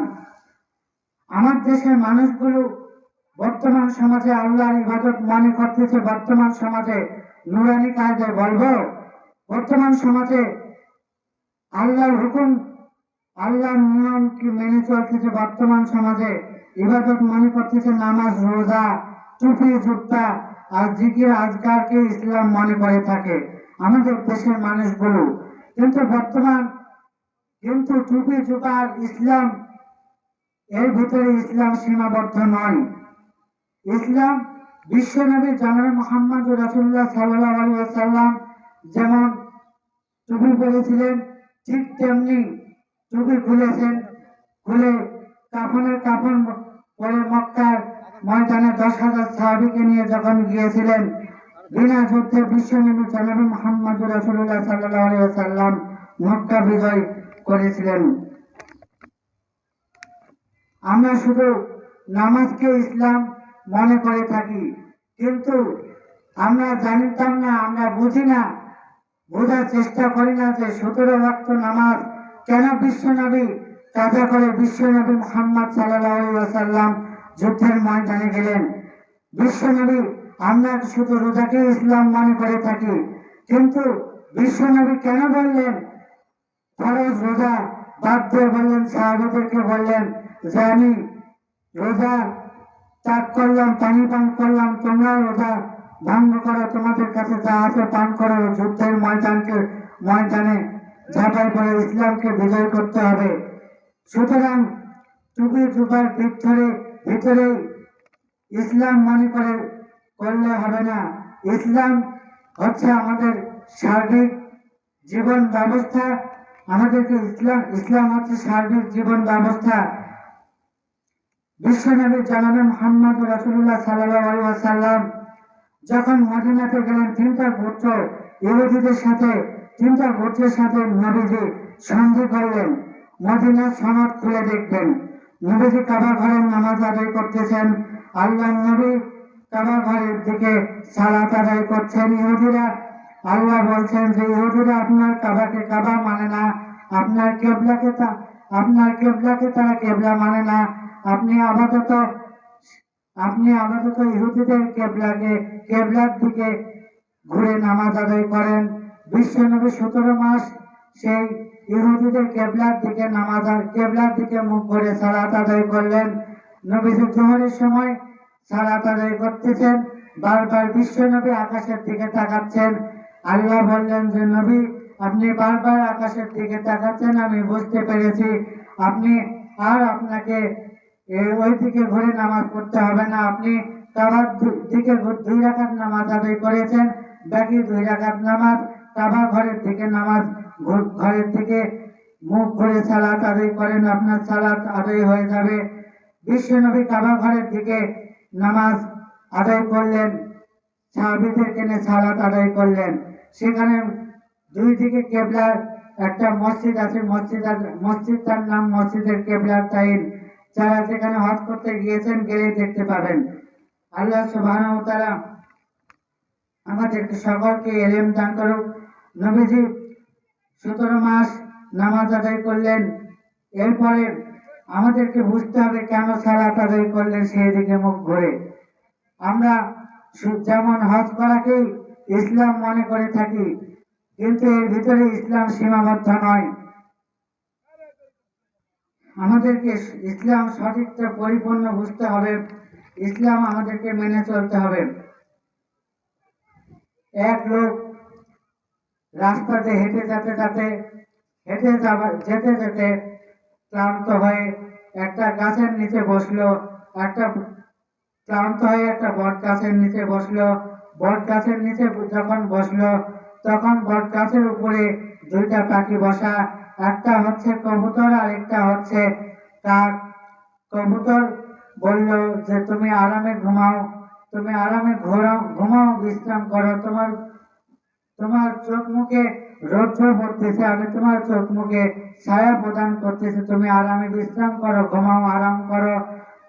আমার দেশের মানুষগুলো বর্তমান সমাজে আল্লাহর ইবাদত মনে করতেছে, বর্তমান সমাজে নুরানি কায়দায় বলবো, বর্তমান সমাজে আল্লাহর হুকুম, আল্লাহর নিয়মকে মেনে চলতেছে, বর্তমান সমাজে ইবাদত মনে করতেছে নামাজ, রোজা, টুপি, জুব্বা আর জিকির আজকারকে ইসলাম মনে করে থাকে আমাদের দেশের মানুষগুলো। কিন্তু টুপি, জুব্বা আর ইসলাম, এর ভিতরে ইসলাম সীমাবদ্ধ নয়। ইসলাম বিশ্বনবী জনাব মুহাম্মদ রাসূলুল্লাহ সাল্লাল্লাহু আলাইহি ওয়াসাল্লাম যেমন টুপি পরেছিলেন, ঠিক তেমনি টুপি খুলে কাফনের কাফন পরে মক্কার ময়দানে 10,000 সাহাবীকে নিয়ে যখন গিয়েছিলেন, বিনা যুদ্ধে বিশ্বনবী জনাব মুহাম্মদ রাসূলুল্লাহ সাল্লাল্লাহু আলাইহি ওয়াসাল্লাম মক্কা বিজয় করেছিলেন। আমরা শুধু নামাজকে ইসলাম মনে করে থাকি, কিন্তু আমরা জানতাম না, আমরা বুঝি না, বোঝার চেষ্টা করি না যে 17 ওয়াক্ত নামাজ কেন বিশ্বনবী কাজা করে বিশ্বনবী মুহাম্মদ সাল্লাল্লাহু আলাইহি ওয়াসাল্লাম যুদ্ধের ময়দানে গেলেন। বিশ্বনবী, আমরা শুধু রোজাকে ইসলাম মনে করে থাকি, কিন্তু বিশ্বনবী কেন বললেন ফরজ রোজা বাদ দিয়ে বললেন, সাহাবাদেরকে বললেন যে আমি রোজা ত্যাগ করলাম, পানি পান করলাম, তোমরা রোজা ভঙ্গ করো, তোমাদের কাছে যা আছে পান করো, যুদ্ধের ময়দানে ঝাঁপাই পড়ে ইসলামকে বিজয় করতে হবে। সুতরাং টুপি জুপার ভিতরে ইসলাম মনে করলে হবে না। ইসলাম হচ্ছে আমাদের সার্বিক জীবন ব্যবস্থা। আমাদেরকে ইসলাম হচ্ছে সার্বিক জীবন ব্যবস্থা। বিশ্বনবী জনাবে মুহাম্মদ রাসূলুল্লাহ সাল্লাল্লাহু আলাইহি ওয়াসাল্লাম যখন মদিনাতে গেলেন, তিনটা গোত্রের সাথে নবীজি সন্ধি করলেন। মদিনার সনদ খুলে দেখবেন, নবীজি কাবা ঘরের নামাজ আদায় করতেছেন, আল্লাহর নবী কাবা ঘরের দিকে সালাত আদায় করছেন। ইহুদিরা, আল্লাহ বলছেন যে ইহুদিরা আপনার কাবাকে কাবা মানে না, আপনার কেবলাকে তারা কেবলা মানে না। আপনি আপাতত ইহুদিদের কেবলার দিকে ঘুরে নামাজ আদায় করেন। বিশ্বনবী 17 মাস সেই ইহুদিদের কেবলার দিকে মুখ করে সালাত আদায় করলেন। নবীজি জোহরের সময় সালাত আদায় করতেছেন, বারবার বিশ্বনবী আকাশের দিকে তাকাচ্ছেন। আল্লাহ বললেন যে নবী, আপনি বারবার আকাশের দিকে তাকাচ্ছেন, আমি বুঝতে পেরেছি। আপনাকে ওই দিকে ঘুরে নামাজ পড়তে হবে না। আপনি কাবার দিকে 2 রাকাত নামাজ আদায় করেছেন, বাকি 2 রাকাত নামাজ কাবা ঘরের দিকে মুখ করে সালাত আদায় করেন, আপনার সালাত আদায় হয়ে যাবে। বিশ্বনবী কাবা ঘরের দিকে নামাজ আদায় করলেন, সাহাবীদেরকে নিয়ে সালাত আদায় করলেন। সেখানে 2 দিকে কেবলার একটা মসজিদ আছে, মসজিদটার নাম মসজিদের কেবলার তাইন। যারা যেখানে হজ করতে গিয়েছেন গেলেই দেখতে পাবেন। আল্লাহ সুবহানাহু ওয়া তাআলা আমাদেরকে সকলকে ইলম দান করুক। নবীজি 17 মাস নামাজ আদায় করলেন। এরপরে আমাদেরকে বুঝতে হবে কেন সালাত আদায় করলেন সেই দিকে মুখ ঘুরে। আমরা যেমন হজ করাকেই ইসলাম মনে করে থাকি, কিন্তু এর ভিতরে ইসলাম সীমাবদ্ধ নয়। আমাদেরকে ইসলাম সঠিকটা পরিপূর্ণ বুঝতে হবে, ইসলাম আমাদেরকে মেনে চলতে হবে। এক লোক রাস্তাতে যেতে যেতে ক্লান্ত হয়ে একটা গাছের নিচে বসলো। একটা বট গাছের নিচে বসলো। বট গাছের নিচে যখন বসলো, তখন বট গাছের উপরে 2টা পাখি বসা, একটা হচ্ছে কবুতর আর একটা হচ্ছে কাক। কবুতর বলল যে তুমি আরামে ঘুমাও, বিশ্রাম করো, তোমার চোখ মুখে রৌদ্র পড়তেছে, আমি তোমার চোখ মুখে ছায়া প্রদান করতেছি, তুমি আরামে বিশ্রাম করো, ঘুমাও, আরাম করো।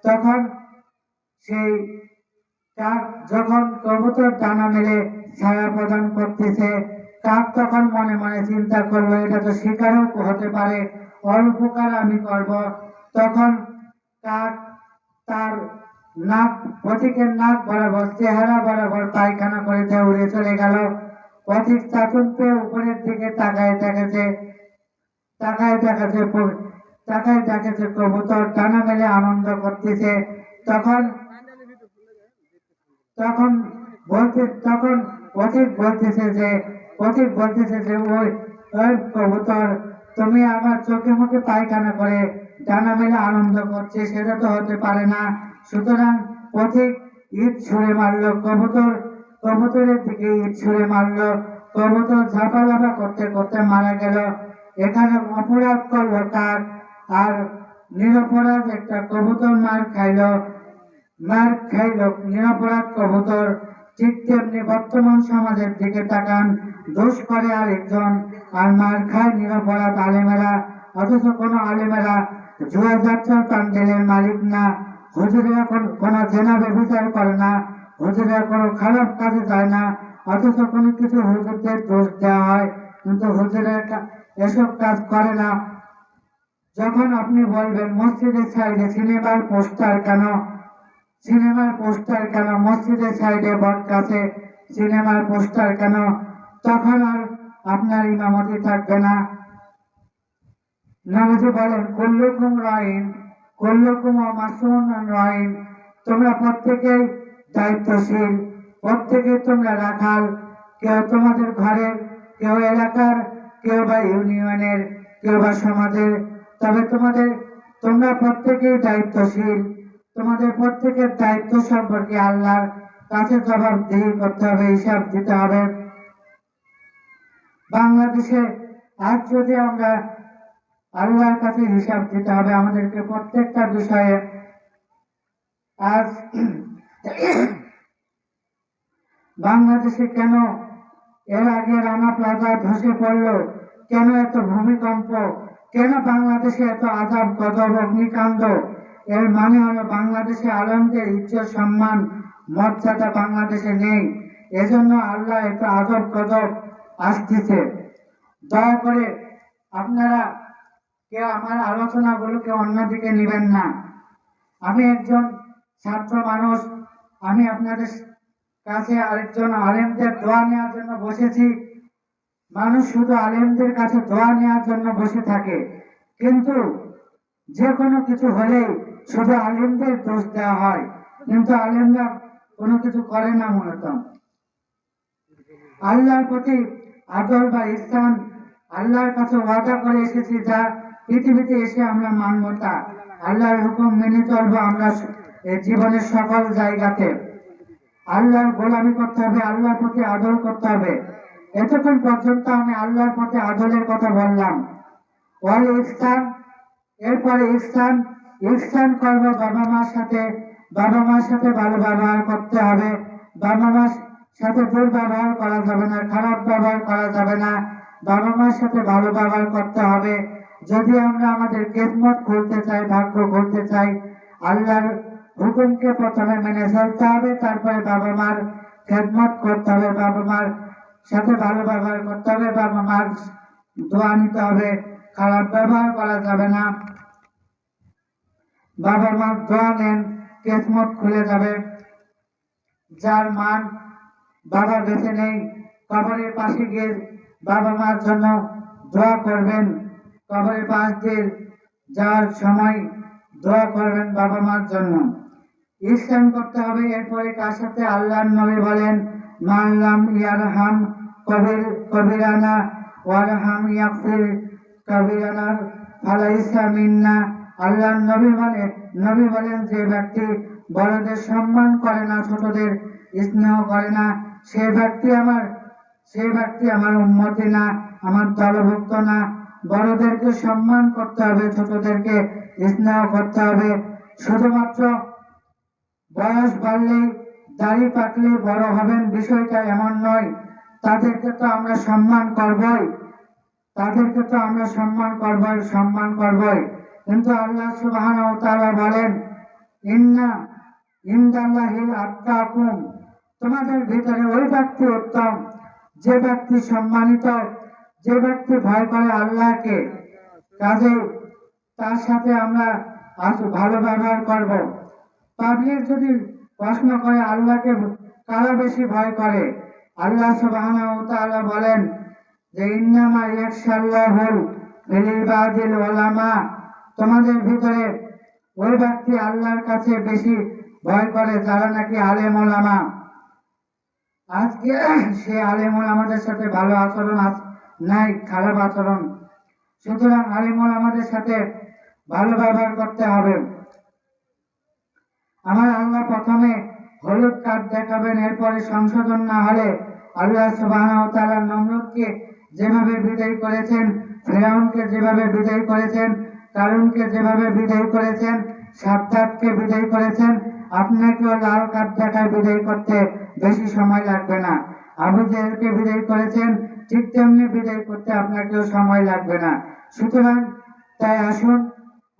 তখন সেই কাক, যখন কবুতর ডানা মেলে ছায়া প্রদান করতেছে, কাক তখন মনে মনে চিন্তা করলো এটা তো শিকারও হতে পারে, ওর উপকার আমি করব। তখন কাক তার পথিকের নাক বরাবর, চেহারা বরাবর পায়খানা করে উড়ে চলে গেল। পথিক চাতুন পেয়ে উপরের দিকে তাকায় দেখেছে কবুতর ডানা মেলে আনন্দ করতেছে। তখন পথিক বলতেছে যে ওই কবুতর, তুমি আমার চোখে মুখে পায়খানা করে ডানা মেলে আনন্দ করছে, সেটা তো হতে পারে না। সুতরাং পথিক ইট ছুঁড়ে মারলো, কবুতরের দিকে ইট ছুঁড়ে মারলো। কবুতর ঝাপালাপা করতে করতে মারা গেল। এখানে অপরাধ করলো কাক, আর নিরপরাধ একটা কবুতর মার খাইলো নিরপরাধ কবুতর। ঠিক তেমনি বর্তমান সমাজের দিকে তাকান, দোষ করে আরেকজন আর মার খায় নিরপরাধ আলেমেরা। অথচ কোনো আলেমেরা জুয়া যাত্রার প্যান্ডেলের মালিক না, হুজুরেরা কোনো জেনা ব্যভিচার করে না, হুজুরেরা কোনো খারাপ কাজে যায় না। অথচ কোনো কিছু হুজুরদের দোষ দেওয়া হয়, কিন্তু হুজুরেরা এসব কাজ করে না। যখন আপনি বলবেন মসজিদের সাইডে সিনেমার পোস্টার কেন, মসজিদের সাইডে বট গাছে সিনেমার পোস্টার কেন, তখন আর আপনার ইমামতি থাকবে না। নবীজি বলেন কুল্লুকুম রাইন কুল্লুকুম মাসউলুন আন রাইন, তোমরা প্রত্যেকেই দায়িত্বশীল, প্রত্যেকে তোমরা রাখাল, কেউ তোমাদের ঘরের, কেউ এলাকার, কেউ বা ইউনিয়নের, কেউ বা সমাজের। তবে তোমরা প্রত্যেকেই দায়িত্বশীল। তোমাদের প্রত্যেকের দায়িত্ব সম্পর্কে আল্লাহর কাছে জবাবদিহি করতে হবে, হিসাব দিতে হবে। বাংলাদেশে আজ যদি আমরা আল্লাহর কাছে হিসাব দিতে হবে আমাদেরকে প্রত্যেকটা বিষয়ে। আজ বাংলাদেশে কেন এর আগে রানা প্লাজা ধসে পড়লো, কেন এত ভূমিকম্প, কেন বাংলাদেশে এত আযাব গজব অগ্নিকাণ্ড? এর মানে হলো বাংলাদেশে আলেমদের ইজ্জত সম্মান মর্যাদা বাংলাদেশে নেই। এজন্য আল্লাহ এত আযাব গজব আসতেছে। দয়া করে আপনারা কেউ আমার আলোচনাগুলোকে অন্যদিকে নেবেন না। আমি একজন ছাত্র মানুষ, আমি আপনাদের কাছে আরেকজন আলেমদের দোয়া নেওয়ার জন্য বসেছি। মানুষ শুধু আলেমদের কাছে দোয়া নেওয়ার জন্য বসে থাকে, কিন্তু যে কোনো কিছু হলেই শুধু আলেমদের দোষ দেওয়া হয়, কিন্তু আলেমরা কোনো কিছু করে না। মূলত আল্লাহর প্রতি আদর বা ইহসান আল্লাহর কাছে ওয়াদা করে এসেছি, যা পৃথিবীতে এসে আমরা মানব তা। আল্লাহর হুকুম মেনে চলবো আমরা জীবনের সকল জায়গাতে। আল্লাহর গোলামি করতে হবে, আল্লাহর প্রতি আদর করতে হবে। এতক্ষণ পর্যন্ত আমি আল্লাহর প্রতি আদরের কথা বললাম। ওয়াল ইহসান, এরপরে ইহসান করবো বাবা মার সাথে। বাবা মার সাথে ভালো ব্যবহার করতে হবে। বাবা মার সাথে দুর্ব্যবহার করা যাবে না, খারাপ ব্যবহার করা যাবে না। বাবা মার সাথে ভালো ব্যবহার করতে হবে। যদি আমরা আমাদের কিসমত খুলতে চাই, ভাগ্য খুলতে চাই, আল্লাহর হুকুমকে প্রথমে মেনে চলতে হবে, তারপরে বাবা মার খেদমত করতে হবে, বাবা মার সাথে ভালো ব্যবহার করতে হবে, বাবা মার দোয়া নিতে হবে, খারাপ ব্যবহার করা যাবে না। বাবা মার দোয়া নেন, কিসমত খুলে যাবে। যার মান বাবা বেঁচে নেই, কবরের পাশে গিয়ে বাবা মার জন্য দোয়া করবেন। কবরের পাশ দিয়ে যাওয়ার সময় দোয়া করবেন বাবা মার জন্য। ইহসান করতে হবে। এরপরে তার সাথে আল্লাহর নবী বলেন, মানলাম ইয়ারহাম কবিরানা ওয়ারহাম ইয়াগফির কবিরানা ফালাইসা মিন্না। আল্লাহর নবী বলেন, যে ব্যক্তি বড়দের সম্মান করে না, ছোটদের স্নেহ করে না, সে ব্যক্তি আমার উম্মতি না, আমার দলভুক্ত না। বড়দেরকে সম্মান করতে হবে, ছোটদেরকে স্নেহ করতে হবে। শুধুমাত্র বয়স বাড়লেই দাড়ি পাকলে বড় হবেন বিষয়টা এমন নয়। তাদেরকে তো আমরা সম্মান করবই, সম্মান করবই। কিন্তু আল্লাহ সুবহানাহু ওয়া তাআলা বলেন, ইন্না ইনদাল্লাহিল আত্তাকুম, তোমাদের ভিতরে ওই ব্যক্তি উত্তম যে ব্যক্তি সম্মানিত, যে ব্যক্তি ভয় করে আল্লাহকে। কাজে তার সাথে আমরা ভালো ব্যবহার করব। পাবলিক যদি প্রশ্ন করে আল্লাহকে কারা বেশি ভয় করে, আল্লাহ সুবহানাহু ওয়া তাআলা বলেন যে ইন্নামা ইয়াখশাল্লাহু মিন ইবাদিল উলামা, তোমাদের ভিতরে ওই ব্যক্তি আল্লাহর কাছে বেশি ভয় করে যারা নাকি আলেম ওলামা। আজকে সে আলেম ওলামাদের সাথে ভালো আচরণ নাই, খারাপ আচরণ। সুতরাং আলেম ওলামাদের সাথে ভালো ব্যবহার করতে হবে। আমার আল্লাহ প্রথমে হলুদ কার্ড দেখাবেন, এরপরে সংশোধন না হলে আল্লাহ সুবহানাহু ওয়া তাআলা নমরুদকে যেভাবে বিদায় করেছেন, ফিরআউনকে যেভাবে বিদায় করেছেন, কারুনকে যেভাবে বিদায় করেছেন, সাদ্দাতকে বিদায় করেছেন, আপনাকেও লাল কার্ড দেখায় বিদায় করতে বেশি সময় লাগবে না। আবু জেহেলকে বিদায় করেছেন, ঠিক তেমনি বিদায় করতে আপনাকেও সময় লাগবে না। সুতরাং তাই আসুন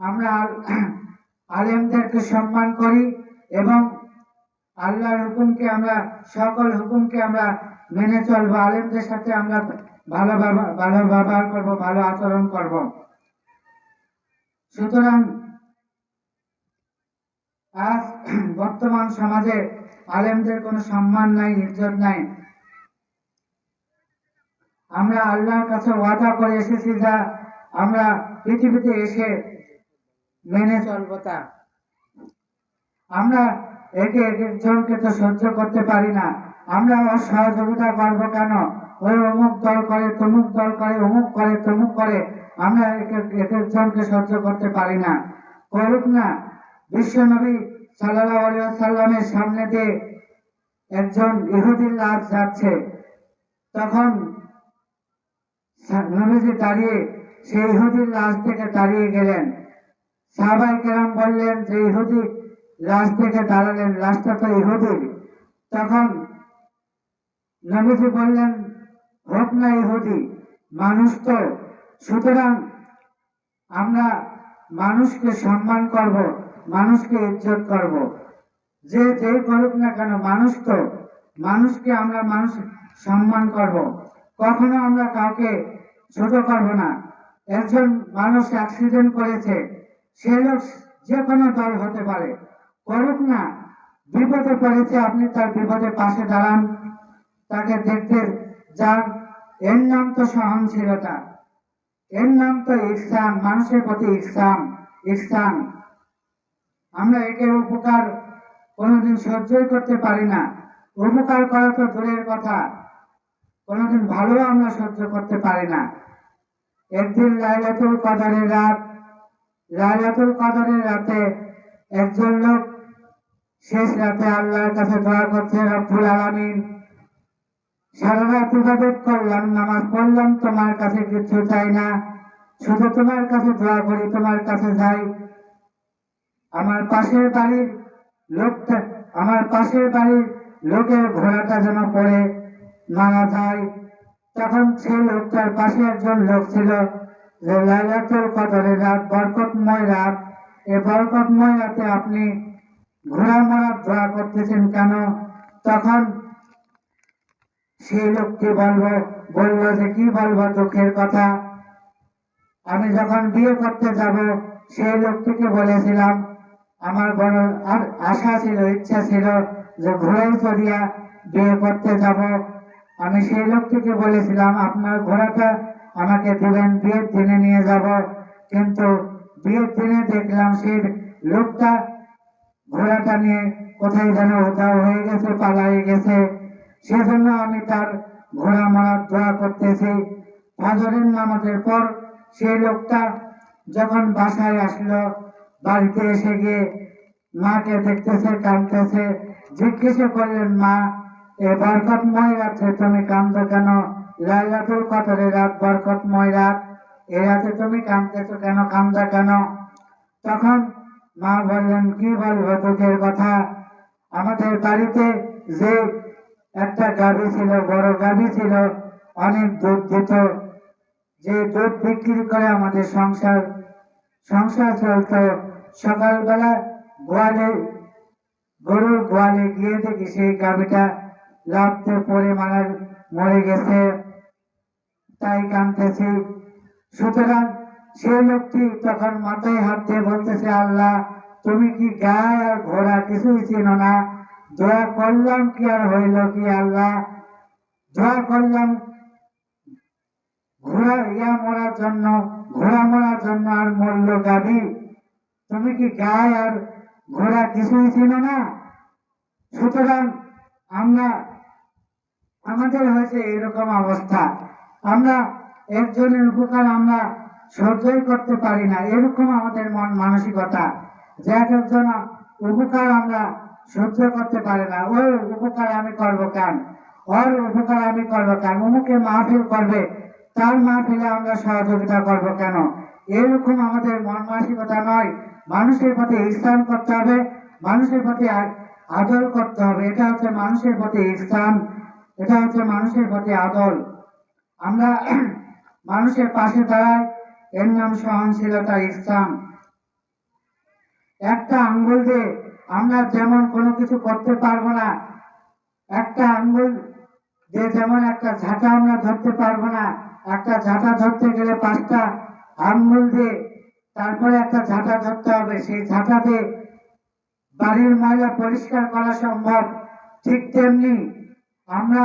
আমরা আলেমদেরকে সম্মান করি এবং আল্লাহর হুকুমকে আমরা, সকল হুকুমকে আমরা মেনে চলবো। আলেমদের সাথে আমরা ভালো ব্যবহার করব, ভালো আচরণ করব। সুতরাং আজ বর্তমান সমাজে আলেমদের কোনো সম্মান নাই, ইজ্জত নাই। আমরা আল্লাহর কাছে ওয়াদা করে এসেছি, যা আমরা পৃথিবীতে এসে মেনে চলবো তা। আমরা একজনকে তো সহ্য করতে পারি না, আমরা ওর সহযোগিতা করবো কেন? ওই অমুক দল করে, তমুক দল করে, অমুক করে, তমুক করে, আমরা একের জনকে সহ্য করতে পারি না। করুক না। বিশ্বনবী সাল্লাল্লাহু আলাইহি ওয়াসাল্লামের সামনে দিয়ে একজন ইহুদির লাশ যাচ্ছে, তখন নবীজি দাঁড়িয়ে সেই ইহুদির লাশ থেকে দাঁড়িয়ে গেলেন। সাহাবায়ে কেরাম বললেন যে ইহুদি লাশ থেকে দাঁড়ালেন, লাশটা তো ইহুদির। তখন নবীজি বললেন, হোক না ইহুদি, মানুষ তো, সুতরাং আমরা মানুষকে সম্মান করব, মানুষকে ইজ্জত করব। যে যেই করুক না কেন, মানুষ তো, মানুষকে আমরা মানুষ সম্মান করব। কখনো আমরা কাউকে ছোট করব না। একজন মানুষ অ্যাক্সিডেন্ট করেছে, সে লোক যে কোনো দল হতে পারে, করুক না। বিপদে পড়েছে, আপনি তার বিপদে পাশে দাঁড়ান, তাকে দেখতে যান। এর নাম তো সহনশীলতা, এর নাম তো ইহসান, মানুষের প্রতি ইহসান। ইহসান। আমরা একের উপকার কোনোদিন সহ্যই করতে পারি না। উপকার করা তো দূরের কথা, কোনোদিন ভালো আমরা সহ্য করতে পারি না। একদিন লাইলাতুল কদরের রাত, লাইলাতুল কদরের রাতে একজন লোক শেষ রাতে আল্লাহর কাছে দোয়া করছে, রব্বুল আলামিন, সারা রাত ইবাদত করলাম, নামাজ পড়লাম, তোমার কাছে কিছু চাই না, শুধু তোমার কাছে দোয়া করি, তোমার কাছে যাই। আমার পাশের বাড়ির লোকটা, আমার পাশের বাড়ির লোকের ঘোড়াটা যেন পড়ে মারা যায়। তখন সেই লোকটার পাশে একজন লোক ছিল, যে লাইলাতুল কদরের রাত, বরকতময় রাত, এই বরকতময় রাতে আপনি ঘোড়া মারার দোয়া করতেছেন কেন? তখন সেই লোককে বললো যে কি বলবো, দুঃখের কথা। আমি যখন বিয়ে করতে যাব, সেই লোকটিকে বলেছিলাম, আমার বড় আশা ছিল, ইচ্ছা ছিল যে ঘোড়ায় চড়িয়া বিয়ে করতে যাব। আমি সেই লোকটিকে বলেছিলাম, আপনার ঘোড়াটা আমাকে দিবেন, বিয়ের দিনে নিয়ে যাব। কিন্তু বিয়ের দিনে দেখলাম সেই লোকটা ঘোড়াটা নিয়ে কোথায় যেন উধাও হয়ে গেছে, পালাই গেছে। সেজন্য আমি তার ঘোড়া মারার দোয়া করতেছি। ফজরের নামাজের পর সেই লোকটা যখন বাসায় আসলো, বাড়িতে এসে গিয়ে মাকে দেখতেছে, কাঁদতেছে। জিজ্ঞেস করলেন, মা, এ বরকতময় রাতে তুমি কাঁদো কেন? লাইলাতুল কদরের রাত, বরকতময় রাত, এ রাতে তুমি কাঁদতেছো কেন, কান্দা কেন? তখন মা বললেন, কি বলবো, দুঃখের কথা। আমাদের বাড়িতে যে একটা গাভী ছিল, বড় গাভী ছিল, অনেক দুধ দিত। যে দুধ বিক্রি করে আমাদের সংসার চলত। সকালবেলা গোয়ালে, গরুর গোয়ালে গিয়ে দেখি সেই গাভীটা লাফতে পড়ে মরে গেছে, তাই কাঁদতেছি। সুতরাং সেই লোকটি তখন মাথায় হাত দিয়ে বলতেছে, আল্লাহ, তুমি কি গায়ে আর ঘোড়া কিছুই চিনো না? দোয়া করলাম কি আর হইল কি আল্লাহ? দোয়া করলাম ঘোড়া মরার জন্য, আর মরল গাভী। তুমি কি গায়ে আর ঘোড়া কিছুই চিনো না? সুতরাং আমাদের হয়েছে এরকম অবস্থা, আমরা একজনের উপকার আমরা সহ্যই করতে পারি না। এরকম আমাদের মন মানসিকতা, যে একজন উপকার আমরা সহ্য করতে পারি না। ওর উপকার আমি করবো কেন, ওর উপকার আমি করবো কেন, অমুকে মাহফিল করবে, তার মাহফিলে আমরা সহযোগিতা করবো কেন? এরকম আমাদের মন মানসিকতা নয়। মানুষের প্রতি ইহসান করতে হবে, মানুষের প্রতি আদর করতে হবে। এটা হচ্ছে মানুষের প্রতি ইহসান, এটা হচ্ছে মানুষের প্রতি আদর। আমরা মানুষের পাশে দাঁড়াই, এর নাম সহনশীলতা, ইহসান। একটা আঙ্গুল দিয়ে আমরা যেমন কোনো কিছু করতে পারবো না, একটা আঙ্গুল দিয়ে যেমন একটা ঝাঁটা আমরা ধরতে পারবো না। একটা ঝাঁটা ধরতে গেলে 5টা আঙ্গুল দিয়ে তারপরে একটা ঝাঁটা ধরতে হবে। সেই ঝাঁটা দিয়ে বাড়ির ময়লা পরিষ্কার করা সম্ভব। ঠিক তেমনি আমরা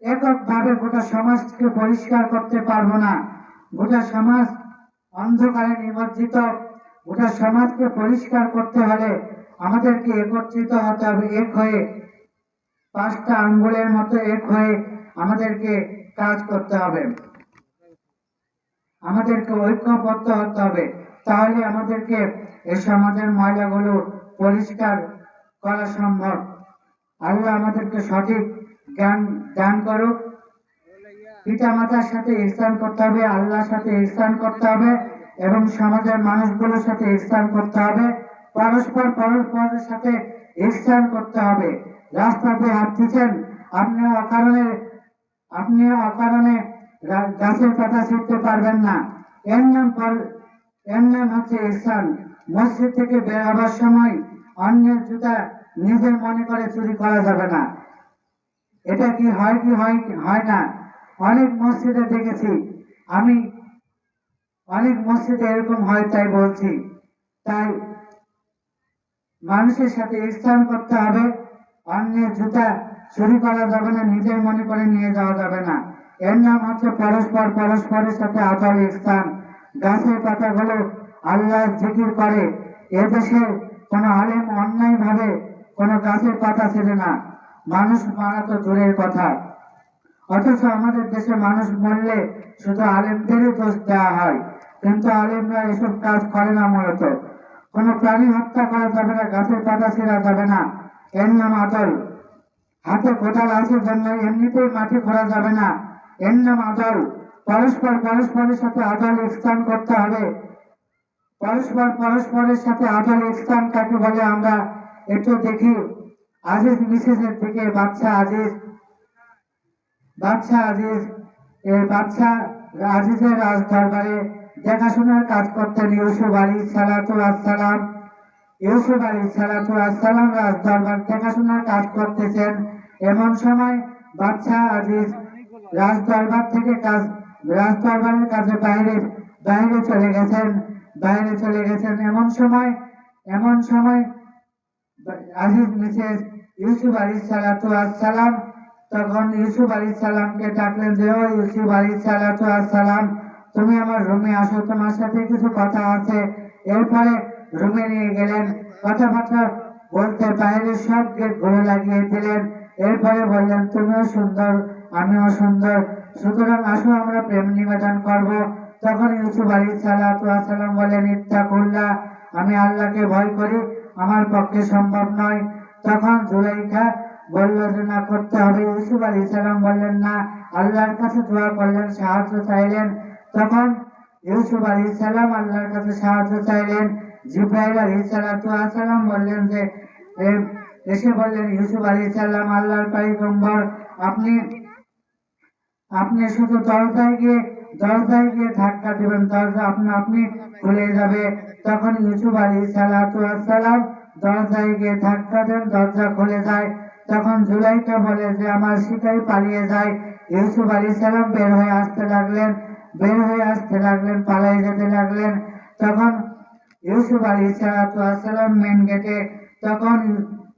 এককভাবে গোটা সমাজকে পরিষ্কার করতে পারবো না। গোটা সমাজ অন্ধকারে নিমজ্জিত। গোটা সমাজকে পরিষ্কার করতে হলে আমাদেরকে একত্রিত হতে হবে, এক হয়ে 5টা আঙ্গুলের মতো এক হয়ে আমাদেরকে কাজ করতে হবে, আমাদেরকে ঐক্যবদ্ধ হতে হবে। তাহলে আমাদেরকে এই সমাজের ময়লাগুলো পরিষ্কার করা সম্ভব। আল্লাহ আমাদেরকে সঠিক জ্ঞান দান করুক। পিতা মাতার সাথে ইহসান করতে হবে, আল্লাহর সাথে ইহসান করতে হবে এবং সমাজের মানুষগুলোর সাথে ইহসান করতে হবে। পরস্পরের সাথে ইহসান করতে হবে। রাস্তাতে হাঁটতেছেন, আপনিও অকারণে গাছের পাতা ছিঁড়তে পারবেন না। এর নাম হচ্ছে ইহসান। মসজিদ থেকে বের হবার সময় অন্যের জুতা নিজের মনে করে চুরি করা যাবে না। এটা কি হয় না? অনেক মসজিদে দেখেছি আমি, অনেক মসজিদে এরকম হয়, তাই বলছি। তাই মানুষের সাথে ইহসান করতে হবে। অন্যের জুতা চুরি করা যাবে না, নিজের মনে করে নিয়ে যাওয়া যাবে না। এর নাম হচ্ছে পরস্পরের সাথে আদর ইহসান। গাছের পাতাগুলো আল্লাহ জিকির করে। এদেশে কোনো আলেম অন্যায় ভাবে কোনো গাছের পাতা ছেড়ে না। মানুষ মারা তো দূরের কথা, অথচ আমাদের দেশে মানুষ মরলে শুধু আলেমদেরই দোষ দেওয়া হয়, কিন্তু আলেমরা এসব কাজ করে না। মূলত কোনো প্রাণী হত্যা করা যাবে না, গাছের পাতা ছেঁড়া যাবে না, এর নাম আদল। হাতে কোদাল আছে জন্য এমনিতেই মাটি খোঁড়া যাবে না, এর নাম আদল। পরস্পরের সাথে আদল ইহসান করতে হবে। পরস্পরের সাথে আদল ইহসান কাকে বলে আমরা একটু দেখি। আজিজ মিসেসের দিকে বাদশা আজিজের রাজ দরবারে দেখাশোনার কাজ করতেন ইউসুফ আলাইহিসসালাম রাজ দরবার দেখাশোনার কাজ করতেছেন। এমন সময় বাদশা আজিজ রাজ দরবারের কাজে বাইরে চলে গেছেন। এমন সময় আজিজ মিসেস ইউসুফ আলাইহিসসালাম তখন ইউসুফ আলাইহিসসালামকে ডাকলেন যে, ও ইউসুফ আলাইহিসসালাম, তুমি আমার রুমে আসো, তোমার সাথে কিছু কথা আছে। এরপরে রুমে নিয়ে গেলেন, কথাবার্তা বলতে বাইরের সব গেট ঘুরে লাগিয়ে দিলেন। এরপরে বললেন, তুমিও সুন্দর, আমিও সুন্দর, সুতরাং আসো আমরা প্রেম নিবেদন করব। তখন ইউসুফ আলাইহিসসালাম বলেন, ইত্তাকুল্লাহ, আমি আল্লাহকে ভয় করি, আমার পক্ষে সম্ভব নয়। তখন জুলাইখা বলল যে না, করতে হবে। ইউসুফ আলাইহিসসালাম বললেন না, আল্লাহর কাছে দোয়া করলেন, সাহায্য চাইলেন। তখন ইউসুফ আলাইহিসসালাম আল্লাহর কাছে সাহায্য চাইলেন। জিবরাইল আলাইহিসসালাম বললেন যে, এসে বললেন, ইউসুফ আলাইহিসসালাম, আল্লাহর পয়গম্বর, আপনি শুধু দরজায় গিয়ে ধাক্কা দিবেন, দরজা আপনি খুলে যাবে। তখন ইউসুফ আলাইহিসসালাম দরজায় গিয়ে ধাক্কা দেন, দরজা খুলে যায়। তখন জুলাইখা বলে যে, আমার শিকারী পালিয়ে যায়। ইউসুফ আলাইহিসসালাম বের হয়ে আসতে লাগলেন, পালিয়ে যেতে লাগলেন। তখন ইউসুফ আলাইহিসসালাম মেন গেটে,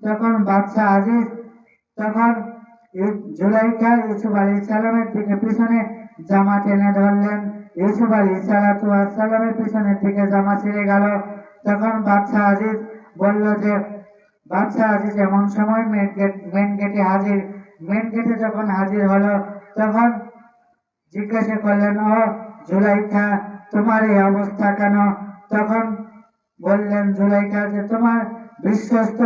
তখন বাদশা আজিজ, তখন জুলাইখা ইউসুফ আলাইহিসসালামের দিকে পিছনে জামা টেনে ধরলেন। ইউসুফ আলাইহিসসালামের পিছনের দিকে জামা ছিঁড়ে গেল। তখন বাদশা আজিজ বলল যে, বাদশা আজিজ এমন সময় মেন গেটে যখন হাজির হলো, তখন জিজ্ঞাসা করলেন, ও জুলাইখা, তোমার এই অবস্থা কেন? তখন বললেন জুলাইখা যে, তোমার বিশ্বস্ত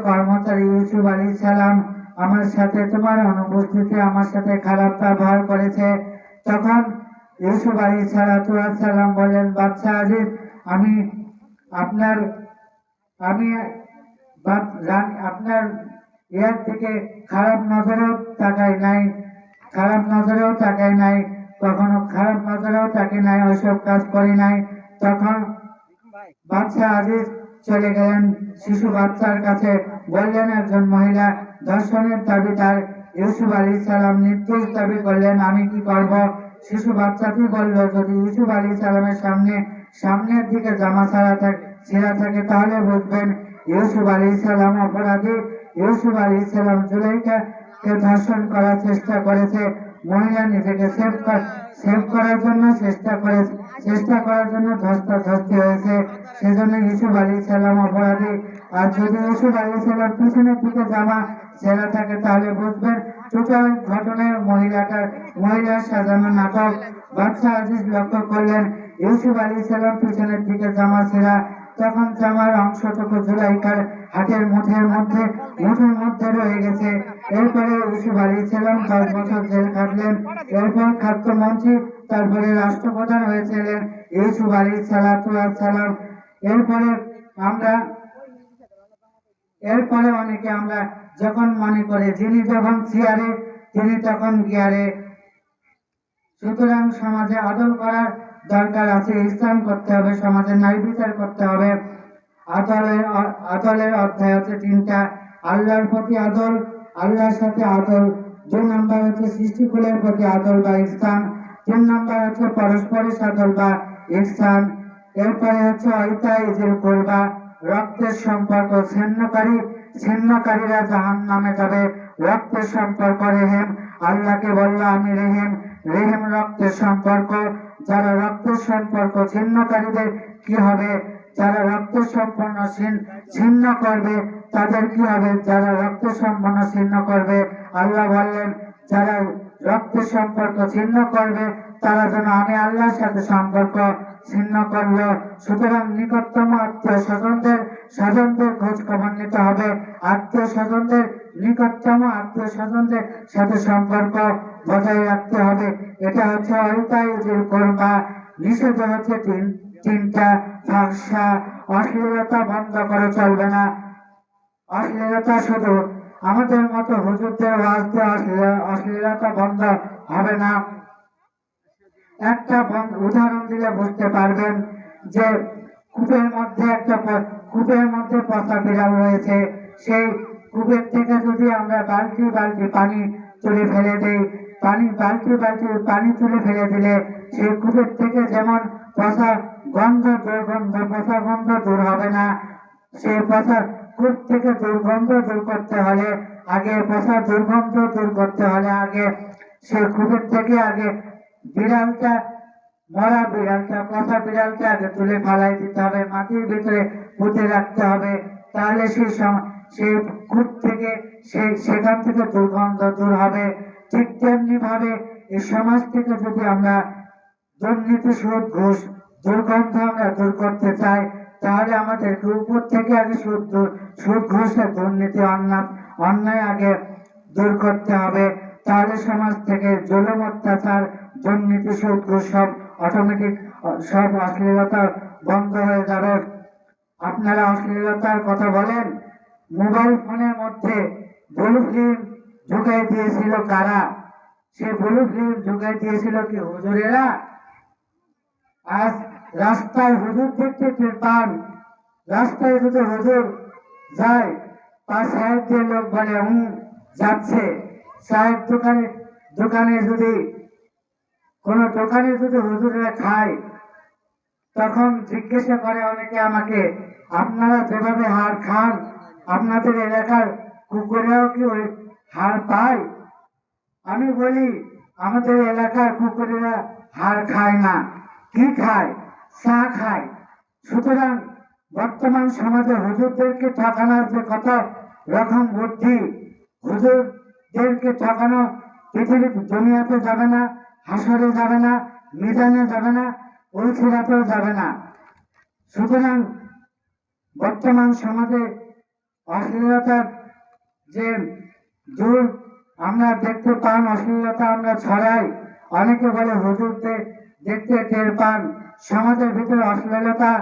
কর্মচারী ইউসুফ আলাইহিসসালাম আমার সাথে, তোমার অনুপস্থিতি আমার সাথে খারাপ ব্যবহার করেছে। তখন ইউসুফ আলাইহিসসালাম বললেন, বাদশা আজিজ, আমি আপনার ইয়ার থেকে খারাপ নজরেও তাকাই নাই, কখনো খারাপ নজরেও তাকে নাই, ওইসব কাজ করি নাই। তখন বাদশা আজিজ চলে গেলেন শিশু বাচ্চার কাছে, বললেন, একজন মহিলা ধর্ষণের দাবিদার। ইউসুফ আলাইহিসসালাম নির্দোষ দাবি করলেন, আমি কি করব? শিশু বাচ্চাটি বলল, যদি ইউসুফ আলাইহিসসালামের সামনের দিকে জামা ছেঁড়া থাকে তাহলে বুঝবেন ইউসুফ আলাইহিসসালাম অপরাধী। ইউসুফ আলাইহিসসালাম জুলাইখাকে ধর্ষণ করার চেষ্টা করেছে, মহিলা নিজেকে সেভ করার জন্য চেষ্টা করার জন্য ধস্তাধস্তি হয়েছে। সেজন্য ইউসুফ আলাইহিস সালাম অপরাধী। আর যদি ইউসুফ আলাইহিস সালাম পিছনের দিকে জামা ছেঁড়া থাকে তাহলে বুঝবেন টোটাল ঘটনায় মহিলার সাজানো নাটক। বাদশাহ আজিজ লক্ষ্য করলেন ইউসুফ আলাইহিস সালাম পিছনের দিকে জামা ছেঁড়া, তখন জামার অংশটুকু জুলাইখার হাতের মুঠের মধ্যে রয়ে গেছে। এরপরে ইউসুফ আলাইহিস সালাম 10 বছর জেল খাটলেন। এরপর খাদ্যমন্ত্রী, তারপরে রাষ্ট্রপ্রধান হয়েছিলেন ইউসুফ আলাইহিস সালাম। এরপরে অনেকে আমরা যখন মনে করে যিনি যখন চেয়ারে তিনি তখন গিয়ারে। সুতরাং সমাজে আদল করার দরকার আছে, ইসলাম করতে হবে, সমাজে ন্যায় বিচার করতে হবে। আদলের অধ্যায় হচ্ছে 3টা। আল্লাহর প্রতি আদল, আল্লাহর সাথে আদল। 2 নম্বর হচ্ছে সৃষ্টিকুলের প্রতি আদল বা ইহসান। 3 নম্বর হচ্ছে পারস্পরিক আদল বা ইহসান। এরপরে হচ্ছে ইতাই জিল কুরবা, রক্তের সম্পর্ক ছিন্নকারীরা জাহান্নামে যাবে। রক্তের সম্পর্ক রেহেম, আল্লাহকে বলল আমি রেহেম রক্তের সম্পর্ক। যারা রক্তের সম্পর্ক ছিন্নকারীদের কি হবে? যারা রক্তের সম্পন্ন ছিন্ন করবে তাদের কি হবে? যারা রক্তের সম্পন্ন ছিন্ন করবে, আল্লাহ বললেন যারা রক্তের সম্পর্ক ছিন্ন করবে তারা যেন আমি আল্লাহর সাথে সম্পর্ক ছিন্ন করলো। সুতরাং নিকটতম আত্মীয় স্বজনদের খোঁজ খবর নিতে হবে। নিকটতম আত্মীয় স্বজনদের সাথে সম্পর্ক বজায় রাখতে হবে। এটা হচ্ছে ইতাই জিল কুরবা। নিষেধ হচ্ছে 3টা। ফাহশা, অশ্লীলতা বন্ধ করে চলবে না। অশ্লীলতা শুধু আমাদের মতো হুজুরদের ওয়াজ দিয়ে অশ্লীলতা বন্ধ হবে না। একটা উদাহরণ দিলে বুঝতে পারবেন যে কূপের মধ্যে পচা বিড়াল রয়েছে। সেই কূপের থেকে যদি আমরা বালতি পানি তুলে ফেলে দিই, বালতি পানি তুলে ফেলে দিলে সেই কূপের থেকে যেমন পচা গন্ধ দূর হবে না। সেই পচা কূপ থেকে দুর্গন্ধ দূর করতে হলে আগে সেই কূপের থেকে মরা বিড়ালটা পচা বিড়ালটা আগে তুলে ফেলাই দিতে হবে, মাটির ভিতরে পুঁতে রাখতে হবে। তাহলে সেই কূপ থেকে সেখান থেকে দুর্গন্ধ দূর হবে। ঠিক তেমনি ভাবে এই সমাজ থেকে যদি আমরা দুর্নীতি, সুদ, ঘুষ, দুর্গন্ধ আমরা দূর করতে চাই তাহলে আমাদেরকে উপর থেকে আগে সুদ ঘুষ, দুর্নীতি, অন্যায় আগে দূর করতে হবে। তাহলে সমাজ থেকে জুলুম, অত্যাচার, দুর্নীতি, সুদ ঘুষ সব অটোমেটিক সব অশ্লীলতা বন্ধ হয়ে যাবে। আপনারা অশ্লীলতার কথা বলেন, মোবাইল ফোনের মধ্যে ব্লু ফিল্ম ঢুকাই দিয়েছিল কারা? সে ব্লু ফিল্ম ঢুকাই দিয়েছিল কি হুজুরেরা? আজ রাস্তায় হুজুর দেখতে পান, রাস্তায় যদি হুজুর যায় তার সাহেব দিয়ে লোক বলে যাচ্ছে। সাহেব দোকানে যদি কোনো দোকানে যদি হুজুরেরা খায় তখন জিজ্ঞাসা করে অনেকে আমাকে, আপনারা যেভাবে হাড় খান আপনাদের এলাকার কুকুরেও কি ওই হাড় পায়? আমি বলি আমাদের এলাকার কুকুরেরা হাড় খায় না, কি খায়? চা খায়। সুতরাং বর্তমান সমাজে হুজুরদেরকে ঠকানোর যে কত রকম বুদ্ধি, হুজুরদেরকে ঠকানো পৃথিবীর দুনিয়াতে যাবে না, হাসরে যাবে না, মিজানে যাবে না, উলসিরাতেও যাবে না। সুতরাং বর্তমান সমাজে অশ্লীলতার যে দূর আমরা দেখতে পান, অশ্লীলতা আমরা ছড়াই। অনেকে বলে হুজুরদের দেখতে টের পান। সমাজের ভিতরে অশ্লীলতা,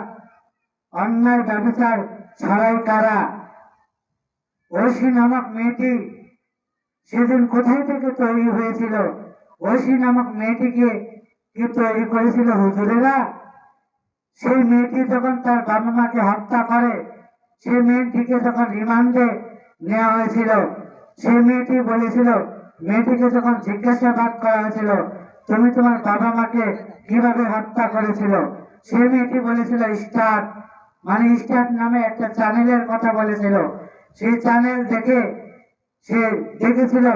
অন্যায়, ব্যভিচার ছড়াই কারা? ঐশী নামক মেয়েটি সেদিন কোথায় থেকে তৈরি হয়েছিল? ঐশী নামক মেয়েটিকে কি তৈরি করেছিল হুজুরেরা? সেই মেয়েটি যখন তার বাবা মাকে হত্যা করে, সেই মেয়েটিকে যখন রিমান্ডে নেওয়া হয়েছিল, সেই মেয়েটি বলেছিল, মেয়েটিকে যখন জিজ্ঞাসাবাদ করা হয়েছিল তুমি তোমার বাবা মাকে কিভাবে হত্যা করেছিল, সেই মেয়েটি বলেছিল স্টার নামে একটা চ্যানেলের কথা বলেছিল। সেই চ্যানেল দেখে সে দেখেছিল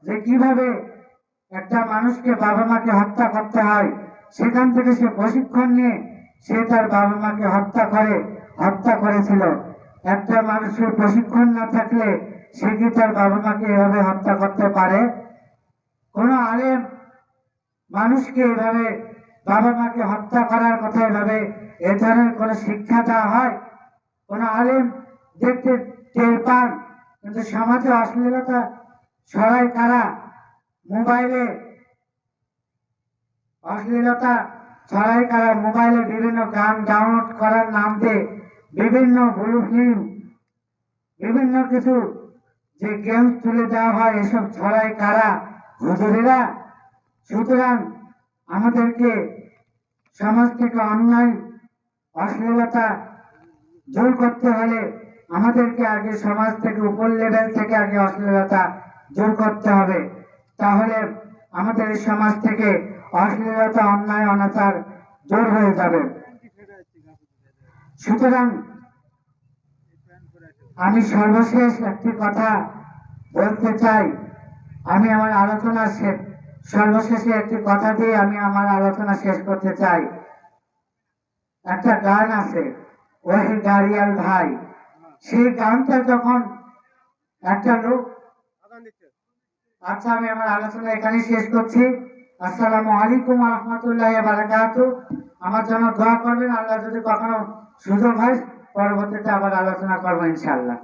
যে কিভাবে একটা মানুষকে বাবা মাকে হত্যা করতে হয়, সেখান থেকে সে প্রশিক্ষণ নিয়ে সে তার বাবা মাকে হত্যা করেছিল। একটা মানুষের প্রশিক্ষণ না থাকলে সে কি তার বাবা মাকে এভাবে হত্যা করতে পারে? কোন আলেম মানুষকে এভাবে বাবা মাকে হত্যা করার কথা এভাবে এ ধরনের কোন শিক্ষা দেওয়া হয়? কোন আলেম দেখতে টের পান, কিন্তু সমাজে অশ্লীলতা ছড়ায় কারা? মোবাইলে অশ্লীলতা ছড়ায় কারা? মোবাইলে বিভিন্ন গান ডাউনলোড করার নাম দিয়ে বিভিন্ন ব্লু ফিল্ম, বিভিন্ন কিছু যে গেমস তুলে দেওয়া হয়, এসব ছড়ায় কারা? হুজুরেরা। সুতরাং আমাদেরকে সমাজ থেকে অন্যায় অশ্লীলতা দূর করতে হলে আমাদেরকে আগে সমাজ থেকে উপর লেভেল থেকে আগে অশ্লীলতা দূর করতে হবে। তাহলে আমাদের এই সমাজ থেকে অশ্লীলতা অন্যায় অনাচার দূর হয়ে যাবে। সুতরাং আমি সর্বশেষ একটি কথা বলতে চাই। আমি আমার আলোচনা সর্বশেষে একটি কথা দিয়ে আমি আমার আলোচনা শেষ করতে চাই। একটা গান আছে, ওই গাড়িয়াল ভাই, সেই গানটা যখন একটা লোক, আচ্ছা আমি আমার আলোচনা এখানে শেষ করছি। আসসালামু আলাইকুম ওয়া রাহমাতুল্লাহি ওয়া বারাকাতুহু। আমার জন্য দোয়া করবেন, আল্লাহ যদি কখনো সুযোগ হয় পরবর্তীতে আবার আলোচনা করবো ইনশাআল্লাহ।